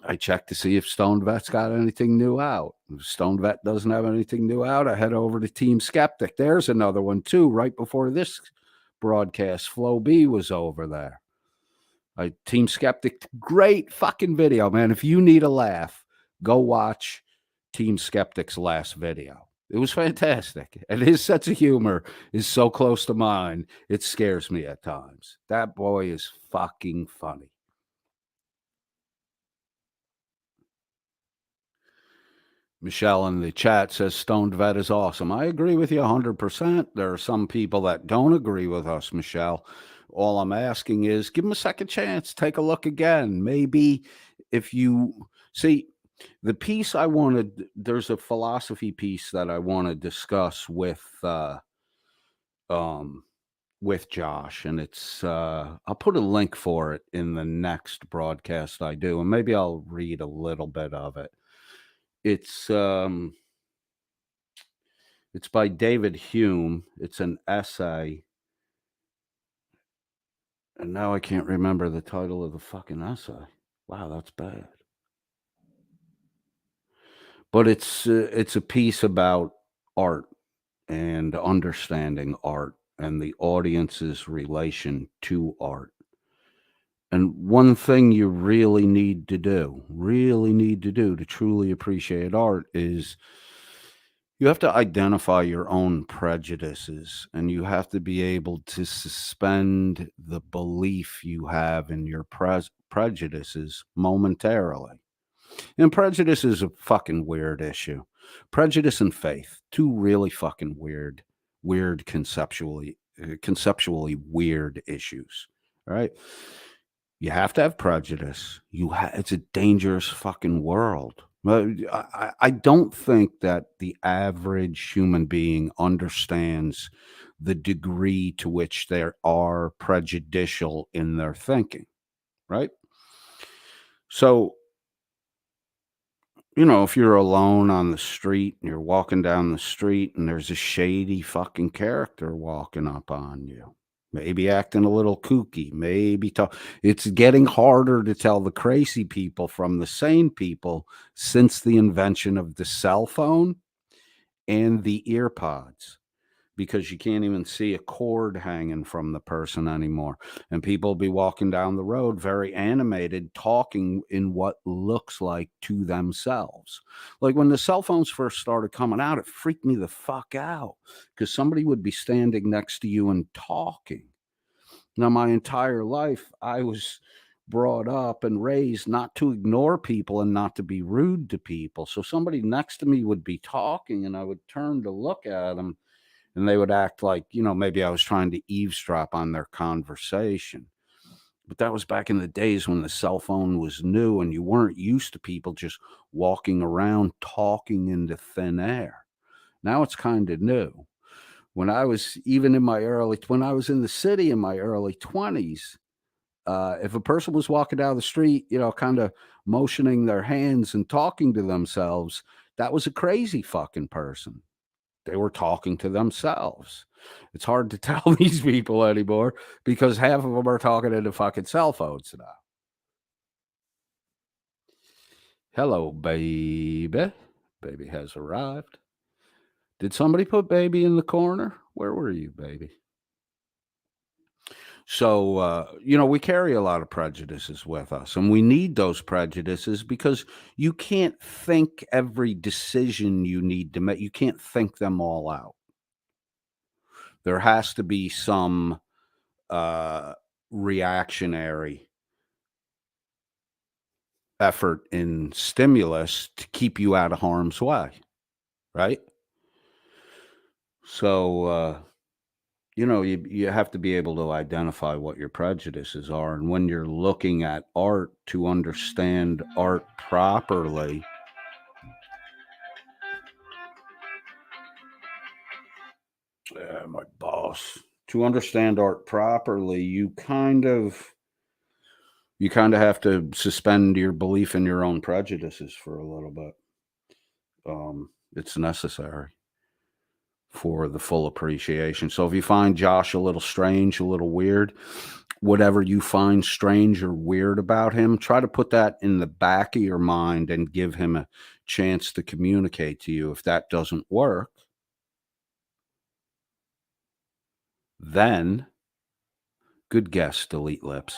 I check to see if Stone Vet's got anything new out. If Stone Vet doesn't have anything new out, I head over to Team Skeptic. There's another one too. Right before this broadcast, Flo B was over there. Team Skeptic, great fucking video, man. If you need a laugh, go watch Team Skeptic's last video. It was fantastic. And his sense of humor is so close to mine, it scares me at times. That boy is fucking funny. Michelle in the chat says Stoned Vet is awesome. I agree with you 100%. There are some people that don't agree with us, Michelle. All I'm asking is give them a second chance. Take a look again. Maybe if you see the piece I wanted, there's a philosophy piece that I want to discuss with Josh, and it's I'll put a link for it in the next broadcast I do, and maybe I'll read a little bit of it. It's by David Hume. It's an essay. And now I can't remember the title of the fucking essay. Wow, that's bad. But it's a piece about art and understanding art and the audience's relation to art. And one thing you really need to do to truly appreciate art is you have to identify your own prejudices, and you have to be able to suspend the belief you have in your prejudices momentarily. And prejudice is a fucking weird issue. Prejudice and faith, two really fucking weird conceptually weird issues. All right. You have to have prejudice. It's a dangerous fucking world. I don't think that the average human being understands the degree to which they are prejudicial in their thinking, right? So, if you're alone on the street and you're walking down the street and there's a shady fucking character walking up on you, maybe acting a little kooky, it's getting harder to tell the crazy people from the sane people since the invention of the cell phone and the ear pods, because you can't even see a cord hanging from the person anymore. And people will be walking down the road very animated, talking in what looks like to themselves. Like when the cell phones first started coming out, it freaked me the fuck out because somebody would be standing next to you and talking. Now, my entire life, I was brought up and raised not to ignore people and not to be rude to people. So somebody next to me would be talking and I would turn to look at them. And they would act like, maybe I was trying to eavesdrop on their conversation. But that was back in the days when the cell phone was new and you weren't used to people just walking around talking into thin air. Now it's kind of new. When I was when I was in the city in my early 20s, if a person was walking down the street, kind of motioning their hands and talking to themselves, that was a crazy fucking person. They were talking to themselves. It's hard to tell these people anymore because half of them are talking into fucking cell phones now. Hello, baby. Baby has arrived. Did somebody put baby in the corner? Where were you, baby? So, we carry a lot of prejudices with us, and we need those prejudices because you can't think every decision you need to make. You can't think them all out. There has to be some reactionary effort in stimulus to keep you out of harm's way, right? So, you have to be able to identify what your prejudices are. And when you're looking at art, to understand art properly, my boss, to understand art properly, you kind of have to suspend your belief in your own prejudices for a little bit. It's necessary for the full appreciation. So if you find Josh a little strange, a little weird, whatever you find strange or weird about him, try to put that in the back of your mind and give him a chance to communicate to you. If that doesn't work, then good guess, delete lips.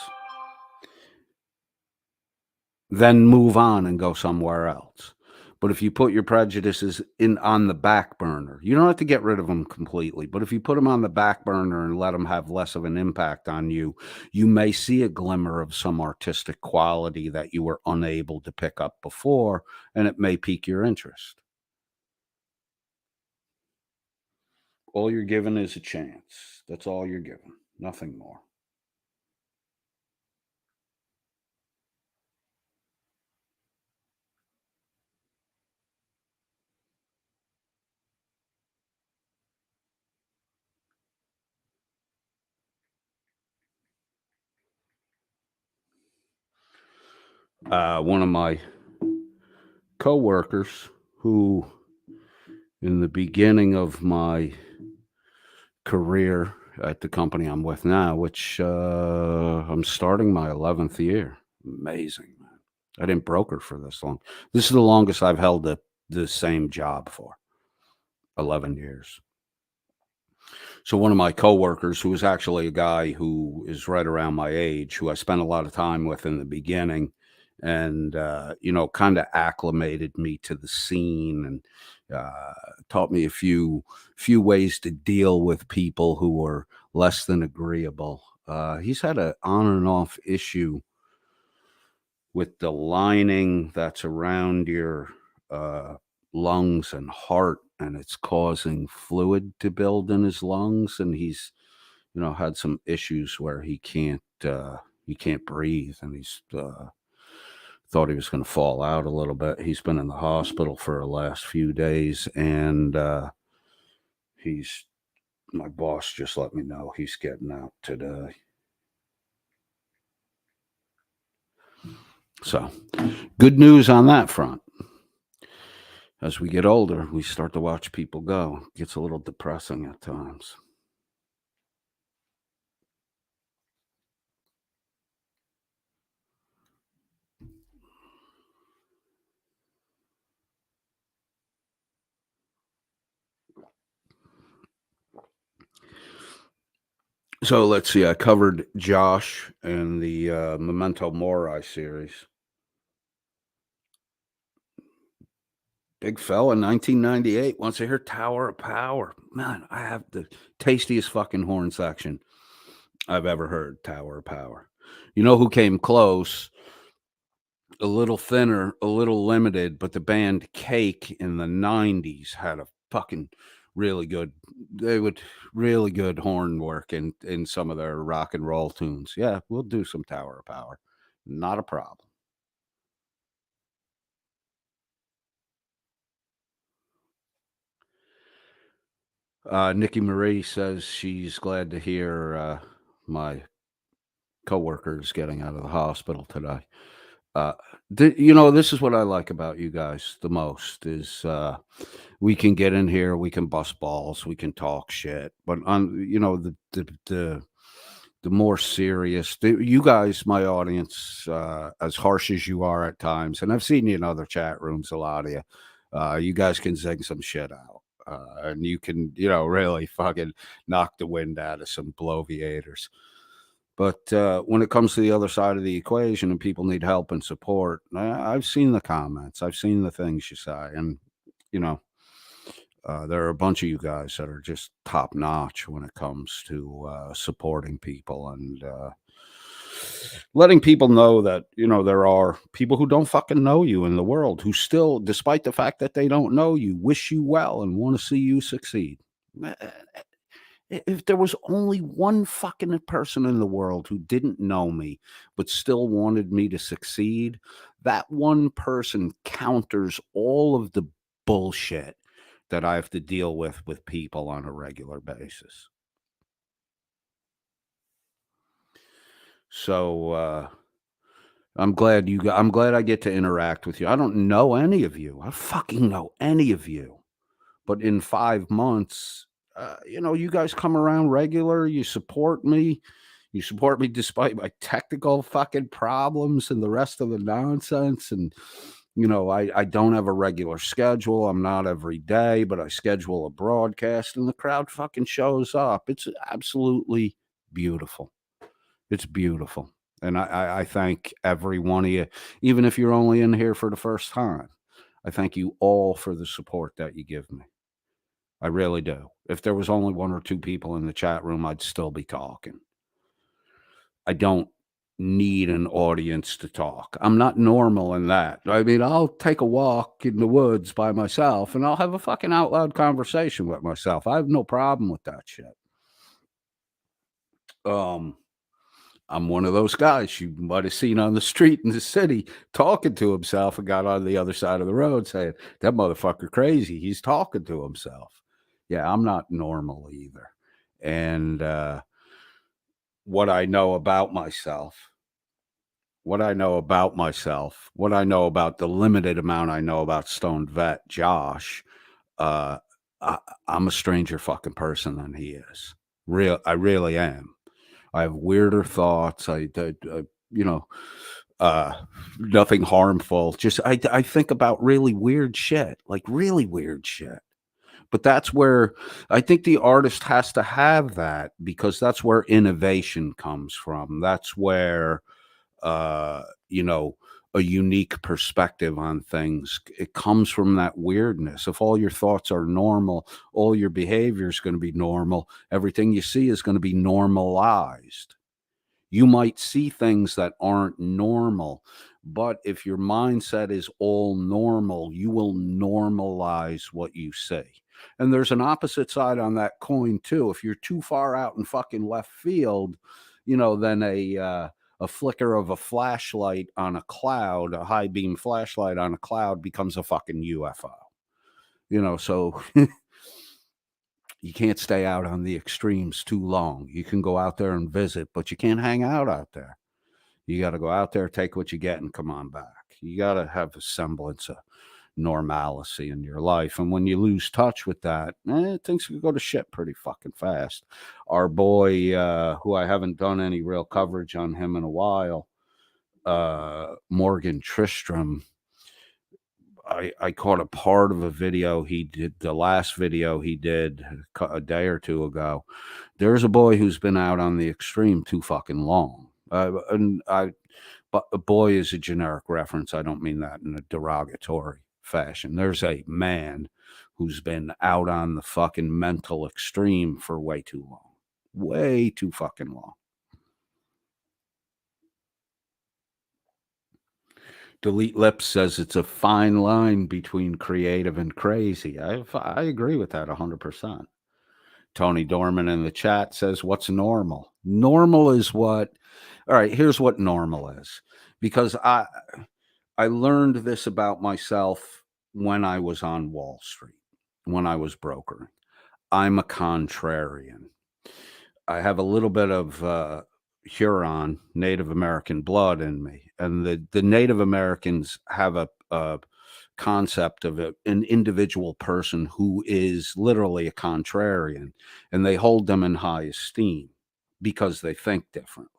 Then move on and go somewhere else. But if you put your prejudices in on the back burner, you don't have to get rid of them completely. But if you put them on the back burner and let them have less of an impact on you, you may see a glimmer of some artistic quality that you were unable to pick up before, and it may pique your interest. All you're given is a chance. That's all you're given, nothing more. One of my coworkers who in the beginning of my career at the company I'm with now, which I'm starting my 11th year. Amazing, man. I didn't broker for this long. This is the longest I've held the same job for 11 years. So one of my coworkers, who is actually a guy who is right around my age, who I spent a lot of time with in the beginning, and kind of acclimated me to the scene and taught me a few ways to deal with people who were less than agreeable. He's had an on and off issue with the lining that's around your lungs and heart, and it's causing fluid to build in his lungs, and he's had some issues where he can't breathe, and he's thought he was going to fall out a little bit. He's been in the hospital for the last few days, and my boss just let me know he's getting out today. So good news on that front. As we get older, we start to watch people go. It gets a little depressing at times. So let's see. I covered Josh in the Memento Mori series. Big fella, 1998. Once I hear Tower of Power, man, I have the tastiest fucking horn section I've ever heard. Tower of Power. You know who came close? A little thinner, a little limited, but the band Cake in the 90s had a fucking really good, really good horn work in some of their rock and roll tunes. Yeah, we'll do some Tower of Power. Not a problem. Nikki Marie says she's glad to hear my coworkers getting out of the hospital today. This is what I like about you guys the most is we can get in here, we can bust balls, we can talk shit, but on the more serious, you guys, my audience, as harsh as you are at times, and I've seen you in other chat rooms, a lot of you, you guys can zing some shit out. And you can, really fucking knock the wind out of some bloviators. But when it comes to the other side of the equation and people need help and support, I've seen the comments, I've seen the things you say, and there are a bunch of you guys that are just top notch when it comes to supporting people and letting people know that there are people who don't fucking know you in the world who still, despite the fact that they don't know you, wish you well and want to see you succeed. If there was only one fucking person in the world who didn't know me but still wanted me to succeed, that one person counters all of the bullshit that I have to deal with people on a regular basis. So I'm glad I get to interact with you. I don't know any of you. I fucking know any of you. But in 5 months, you guys come around regular, you support me, You support me despite my technical fucking problems and the rest of the nonsense. And, I don't have a regular schedule. I'm not every day, but I schedule a broadcast and the crowd fucking shows up. It's absolutely beautiful. It's beautiful. And I thank every one of you, even if you're only in here for the first time. I thank you all for the support that you give me. I really do. If there was only one or two people in the chat room, I'd still be talking. I don't need an audience to talk. I'm not normal in that. I mean, I'll take a walk in the woods by myself and I'll have a fucking out loud conversation with myself. I have no problem with that shit. I'm one of those guys you might have seen on the street in the city talking to himself and got on the other side of the road saying, that motherfucker crazy. He's talking to himself. Yeah, I'm not normal either. And what I know about myself, what I know about the limited amount I know about Stoned Vet, Josh, I'm a stranger fucking person than he is. I really am. I have weirder thoughts. Nothing harmful. Just I think about really weird shit, like really weird shit. But that's where I think the artist has to have that, because that's where innovation comes from. That's where, a unique perspective on things. It comes from that weirdness. If all your thoughts are normal, all your behavior is going to be normal. Everything you see is going to be normalized. You might see things that aren't normal, but if your mindset is all normal, you will normalize what you see. And there's an opposite side on that coin too. If you're too far out in fucking left field, then a flicker of a flashlight on a cloud, a high beam flashlight on a cloud, becomes a fucking UFO. So you can't stay out on the extremes too long. You can go out there and visit, but you can't hang out there. You got to go out there, take what you get, and come on back. You got to have a semblance of normalcy in your life. And when you lose touch with that, things can go to shit pretty fucking fast. Our boy, who I haven't done any real coverage on him in a while, Morgan Tristram, I caught a part of a video he did, the last video he did a day or two ago. There's a boy who's been out on the extreme too fucking long. But a boy is a generic reference. I don't mean that in a derogatory fashion. There's a man who's been out on the fucking mental extreme for way too long. Way too fucking long. Delete Lips says it's a fine line between creative and crazy. I agree with that 100%. Tony Dorman in the chat says, what's normal? Normal is what... All right, here's what normal is. Because I learned this about myself when I was on Wall Street, when I was brokering. I'm a contrarian. I have a little bit of Huron, Native American blood in me. And the Native Americans have a concept of an individual person who is literally a contrarian, and they hold them in high esteem because they think differently.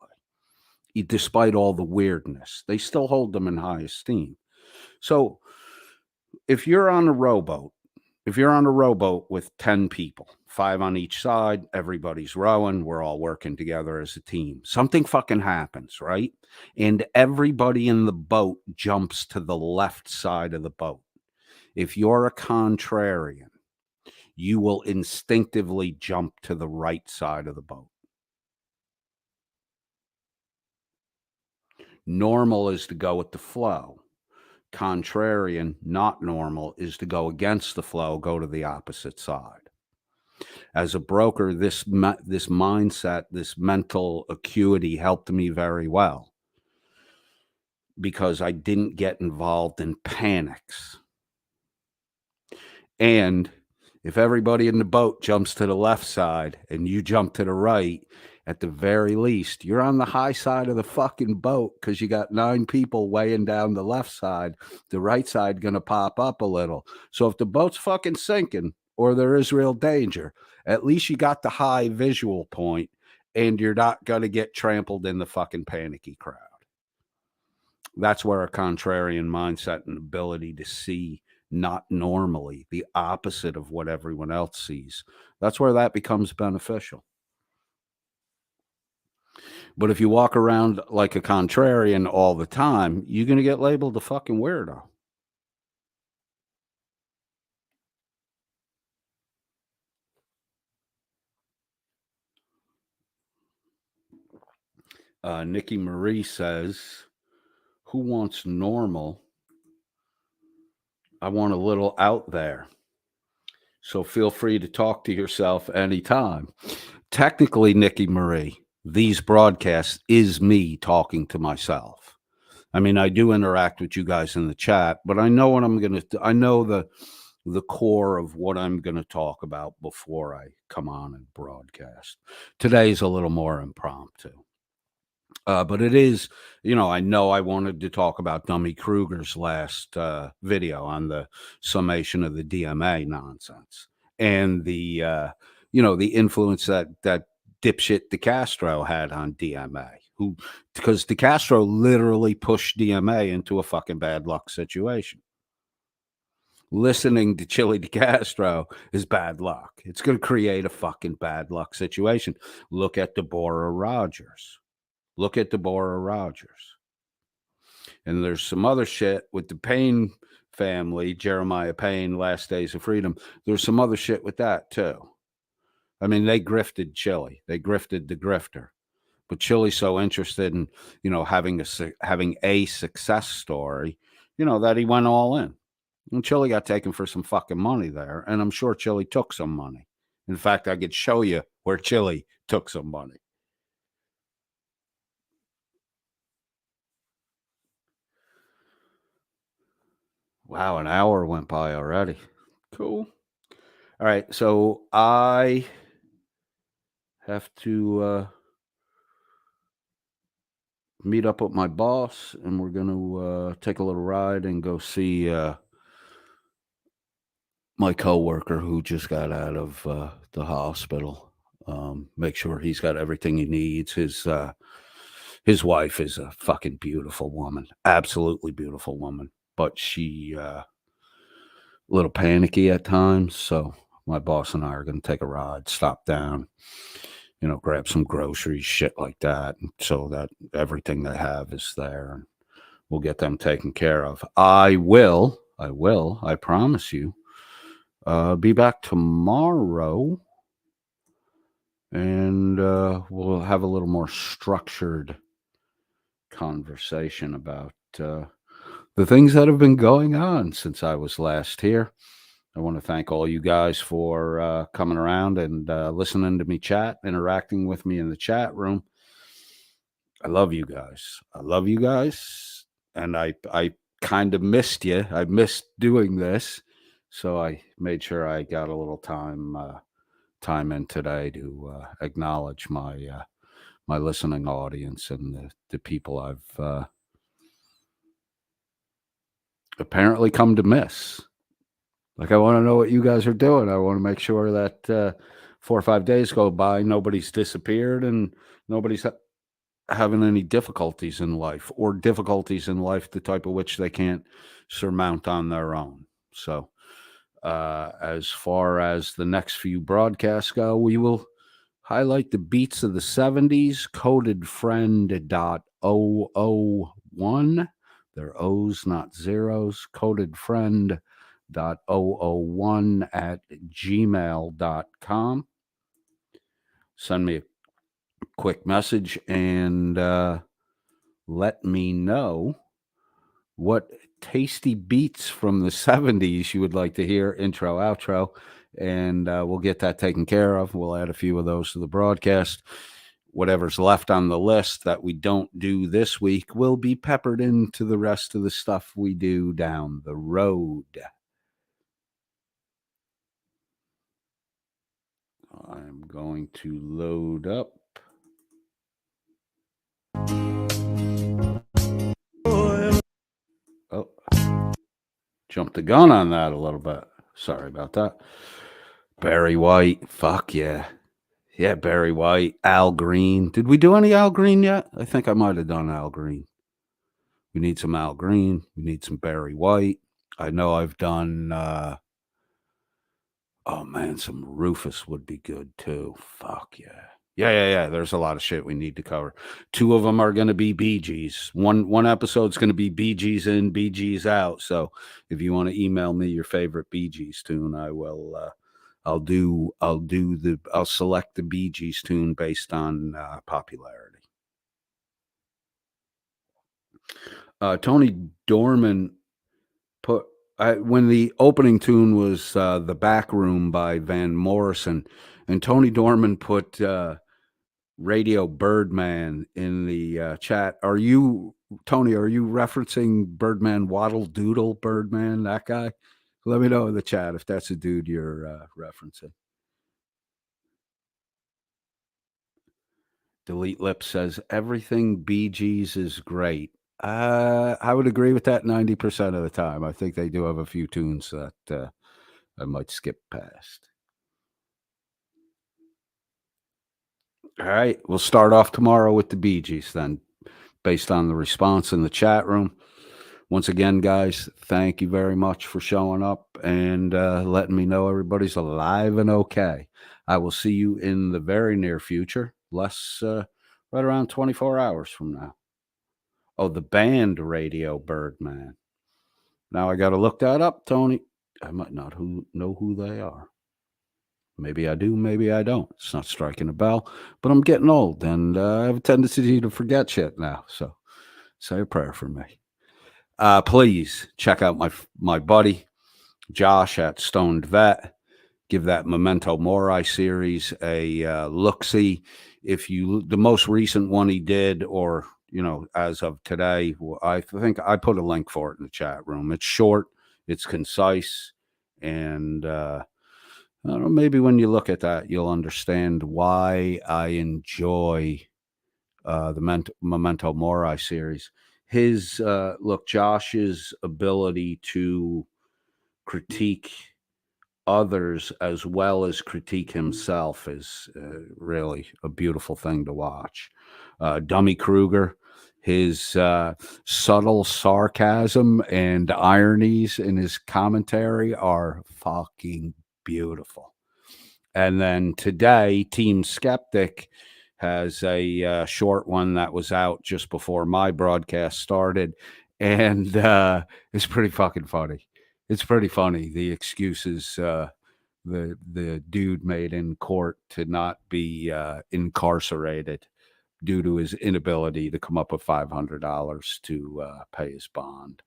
Despite all the weirdness, they still hold them in high esteem. So if you're on a rowboat with 10 people, 5 on each side, everybody's rowing, we're all working together as a team. Something fucking happens, right? And everybody in the boat jumps to the left side of the boat. If you're a contrarian, you will instinctively jump to the right side of the boat. Normal is to go with the flow. Contrarian, not normal, is to go against the flow, go to the opposite side. As a broker, this mindset, this mental acuity helped me very well, because I didn't get involved in panics. And if everybody in the boat jumps to the left side and you jump to the right, at the very least, you're on the high side of the fucking boat, because you got 9 people weighing down the left side. The right side going to pop up a little. So if the boat's fucking sinking or there is real danger, at least you got the high visual point and you're not going to get trampled in the fucking panicky crowd. That's where a contrarian mindset and ability to see not normally, the opposite of what everyone else sees, that's where that becomes beneficial. But if you walk around like a contrarian all the time, you're going to get labeled a fucking weirdo. Nikki Marie says, who wants normal? I want a little out there. So feel free to talk to yourself anytime. Technically, Nikki Marie, these broadcasts is me talking to myself. I mean, I do interact with you guys in the chat, but I know what I'm going to, I know the core of what I'm going to talk about before I come on and broadcast. Today's a little more impromptu. But it is, I know I wanted to talk about Dummy Kruger's last video on the summation of the DMA nonsense and the influence that dipshit DeCastro had on DMA, because DeCastro literally pushed DMA into a fucking bad luck situation. Listening to Chili DeCastro is bad luck. It's going to create a fucking bad luck situation. Look at Deborah Rogers. Look at Deborah Rogers. And there's some other shit with the Payne family, Jeremiah Payne, Last Days of Freedom. There's some other shit with that too. I mean, they grifted Chili. They grifted the grifter. But Chili's so interested in, having a success story, that he went all in. And Chili got taken for some fucking money there. And I'm sure Chili took some money. In fact, I could show you where Chili took some money. Wow, an hour went by already. Cool. All right, so I have to meet up with my boss, and we're going to take a little ride and go see my coworker who just got out of the hospital. Make sure he's got everything he needs. His wife is a fucking beautiful woman, absolutely beautiful woman. But she a little panicky at times. So my boss and I are going to take a ride, stop down, grab some groceries, shit like that, so that everything they have is there, and we'll get them taken care of. I promise you, be back tomorrow, and we'll have a little more structured conversation about the things that have been going on since I was last here. I want to thank all you guys for coming around and listening to me chat, interacting with me in the chat room. I love you guys. And I kind of missed you. I missed doing this. So I made sure I got a little time in today to acknowledge my listening audience and the people I've apparently come to miss. Like, I want to know what you guys are doing. I want to make sure that 4 or 5 days go by, nobody's disappeared and nobody's having any difficulties in life, or difficulties in life the type of which they can't surmount on their own. So as far as the next few broadcasts go, we will highlight the beats of the 70s, coded friend.001. They're O's, not zeros. Coded friend.001 at gmail.com. Send me a quick message and let me know what tasty beats from the 70s you would like to hear, intro, outro, and we'll get that taken care of. We'll add a few of those to the broadcast. Whatever's left on the list that we don't do this week will be peppered into the rest of the stuff we do down the road. I'm going to load up. Oh, jumped the gun on that a little bit. Sorry about that. Barry White, fuck yeah. Yeah, Barry White, Al Green. Did we do any Al Green yet? I think I might have done Al Green. We need some Al Green. We need some Barry White. I know I've done. Oh man, some Rufus would be good too. Fuck yeah. Yeah. There's a lot of shit we need to cover. Two of them are going to be Bee Gees. One episode's going to be Bee Gees in, Bee Gees out. So if you want to email me your favorite Bee Gees tune, I will. I'll select the Bee Gees tune based on popularity. Tony Dorman put when the opening tune was "The Back Room" by Van Morrison, and Tony Dorman put Radio Birdman in the chat. Are you, Tony? Are you referencing Birdman Waddle Doodle Birdman? That guy? Let me know in the chat if that's a dude you're referencing. Delete Lip says everything Bee Gees is great. I would agree with that 90% of the time. I think they do have a few tunes that I might skip past. All right, we'll start off tomorrow with the Bee Gees then, based on the response in the chat room. Once again, guys, thank you very much for showing up and letting me know everybody's alive and okay. I will see you in the very near future, right around 24 hours from now. Oh, the band Radio Birdman. Now I got to look that up, Tony. I might not know who they are. Maybe I do, maybe I don't. It's not striking a bell, but I'm getting old and I have a tendency to forget shit now. So say a prayer for me. Please check out my buddy Josh at Stoned Vet. Give that Memento Mori series a look-see. The most recent one he did, or as of today, I think I put a link for it in the chat room. It's short, it's concise, and I don't know, maybe when you look at that, you'll understand why I enjoy the Memento Mori series. Josh's ability to critique others as well as critique himself is really a beautiful thing to watch. Dummy Kruger, his subtle sarcasm and ironies in his commentary are fucking beautiful. And then today, Team Skeptic has a short one that was out just before my broadcast started, and it's pretty fucking funny. It's pretty funny, the excuses the dude made in court to not be incarcerated due to his inability to come up with $500 to pay his bond.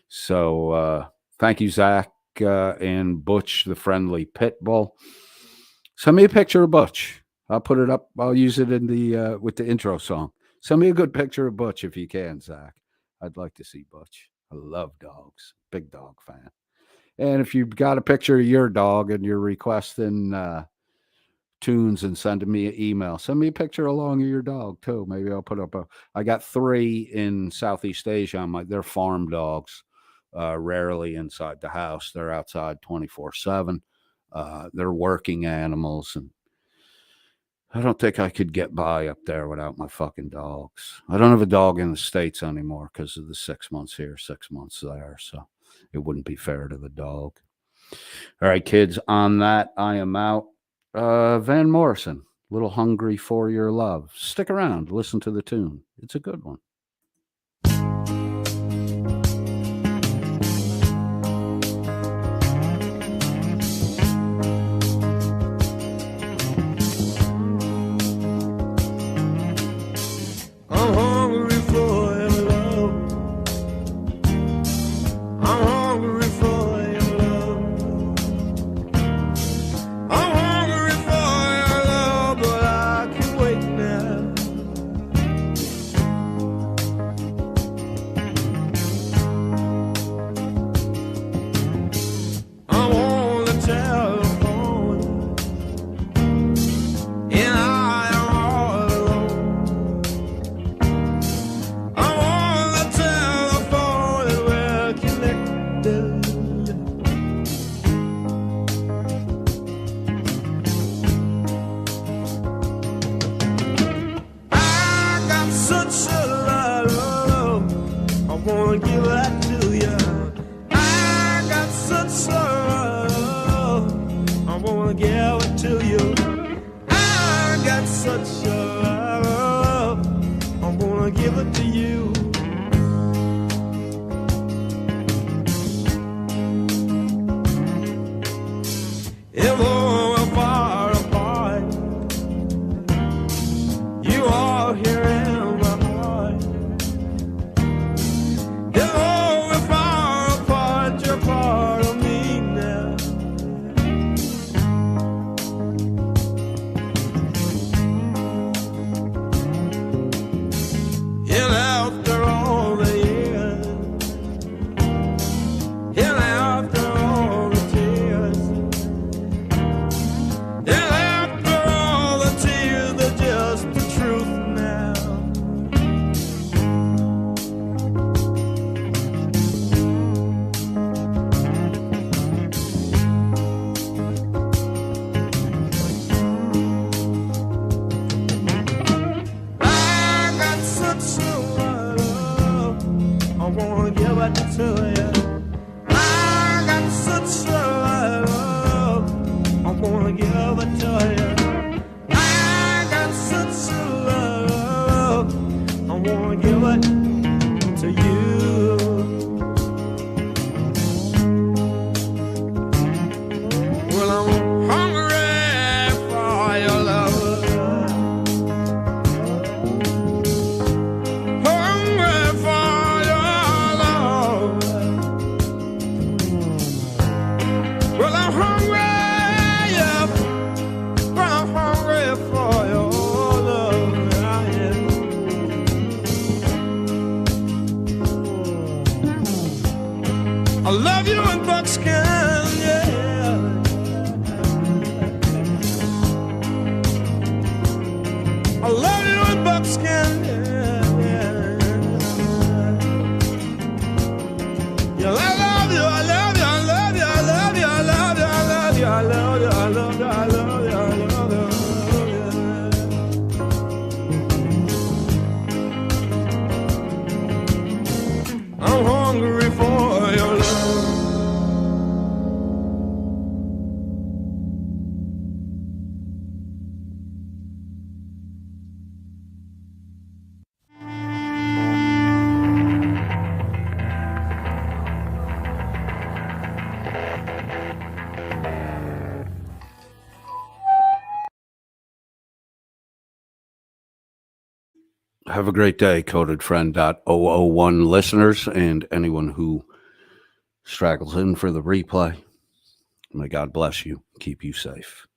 So thank you, Zach and Butch, the friendly pit bull. Send me a picture of Butch. I'll put it up. I'll use it in the with the intro song. Send me a good picture of Butch if you can, Zach. I'd like to see Butch. I love dogs. Big dog fan. And if you've got a picture of your dog and you're requesting tunes and sending me an email, send me a picture along of your dog too. Maybe I'll put up I got 3 in Southeast Asia. They're farm dogs, rarely inside the house. They're outside 24/7. They're working animals, and I don't think I could get by up there without my fucking dogs. I don't have a dog in the States anymore because of the 6 months here, 6 months there. So it wouldn't be fair to the dog. All right, kids, on that, I am out. Van Morrison, Little Hungry for Your Love. Stick around, listen to the tune. It's a good one. to you. I got such a love, I'm gonna give it to you. If we're far apart, you are here in my heart. If we're far apart, you're part of me now. And after all the years, and after all the tears, and after all the tears, they're just the truth now. I got such a love, I wanna give it to you. I got such a love, I wanna give it to you. I got such a love, I wanna give it to you. Well, I'm hungry for your love, hungry for your love. Well, I'm hungry, yeah. Well, I'm hungry for your love. I am. I love you in buckskin, yeah. I love you in buckskin, yeah. Yeah, I love you, I love you, I love you, I love you, I love you, I love you, I love you, I love you, I love you, I love you, I love you. I'm hungry for your love. Have a great day, codedfriend.001 listeners, and anyone who straggles in for the replay. May God bless you. Keep you safe.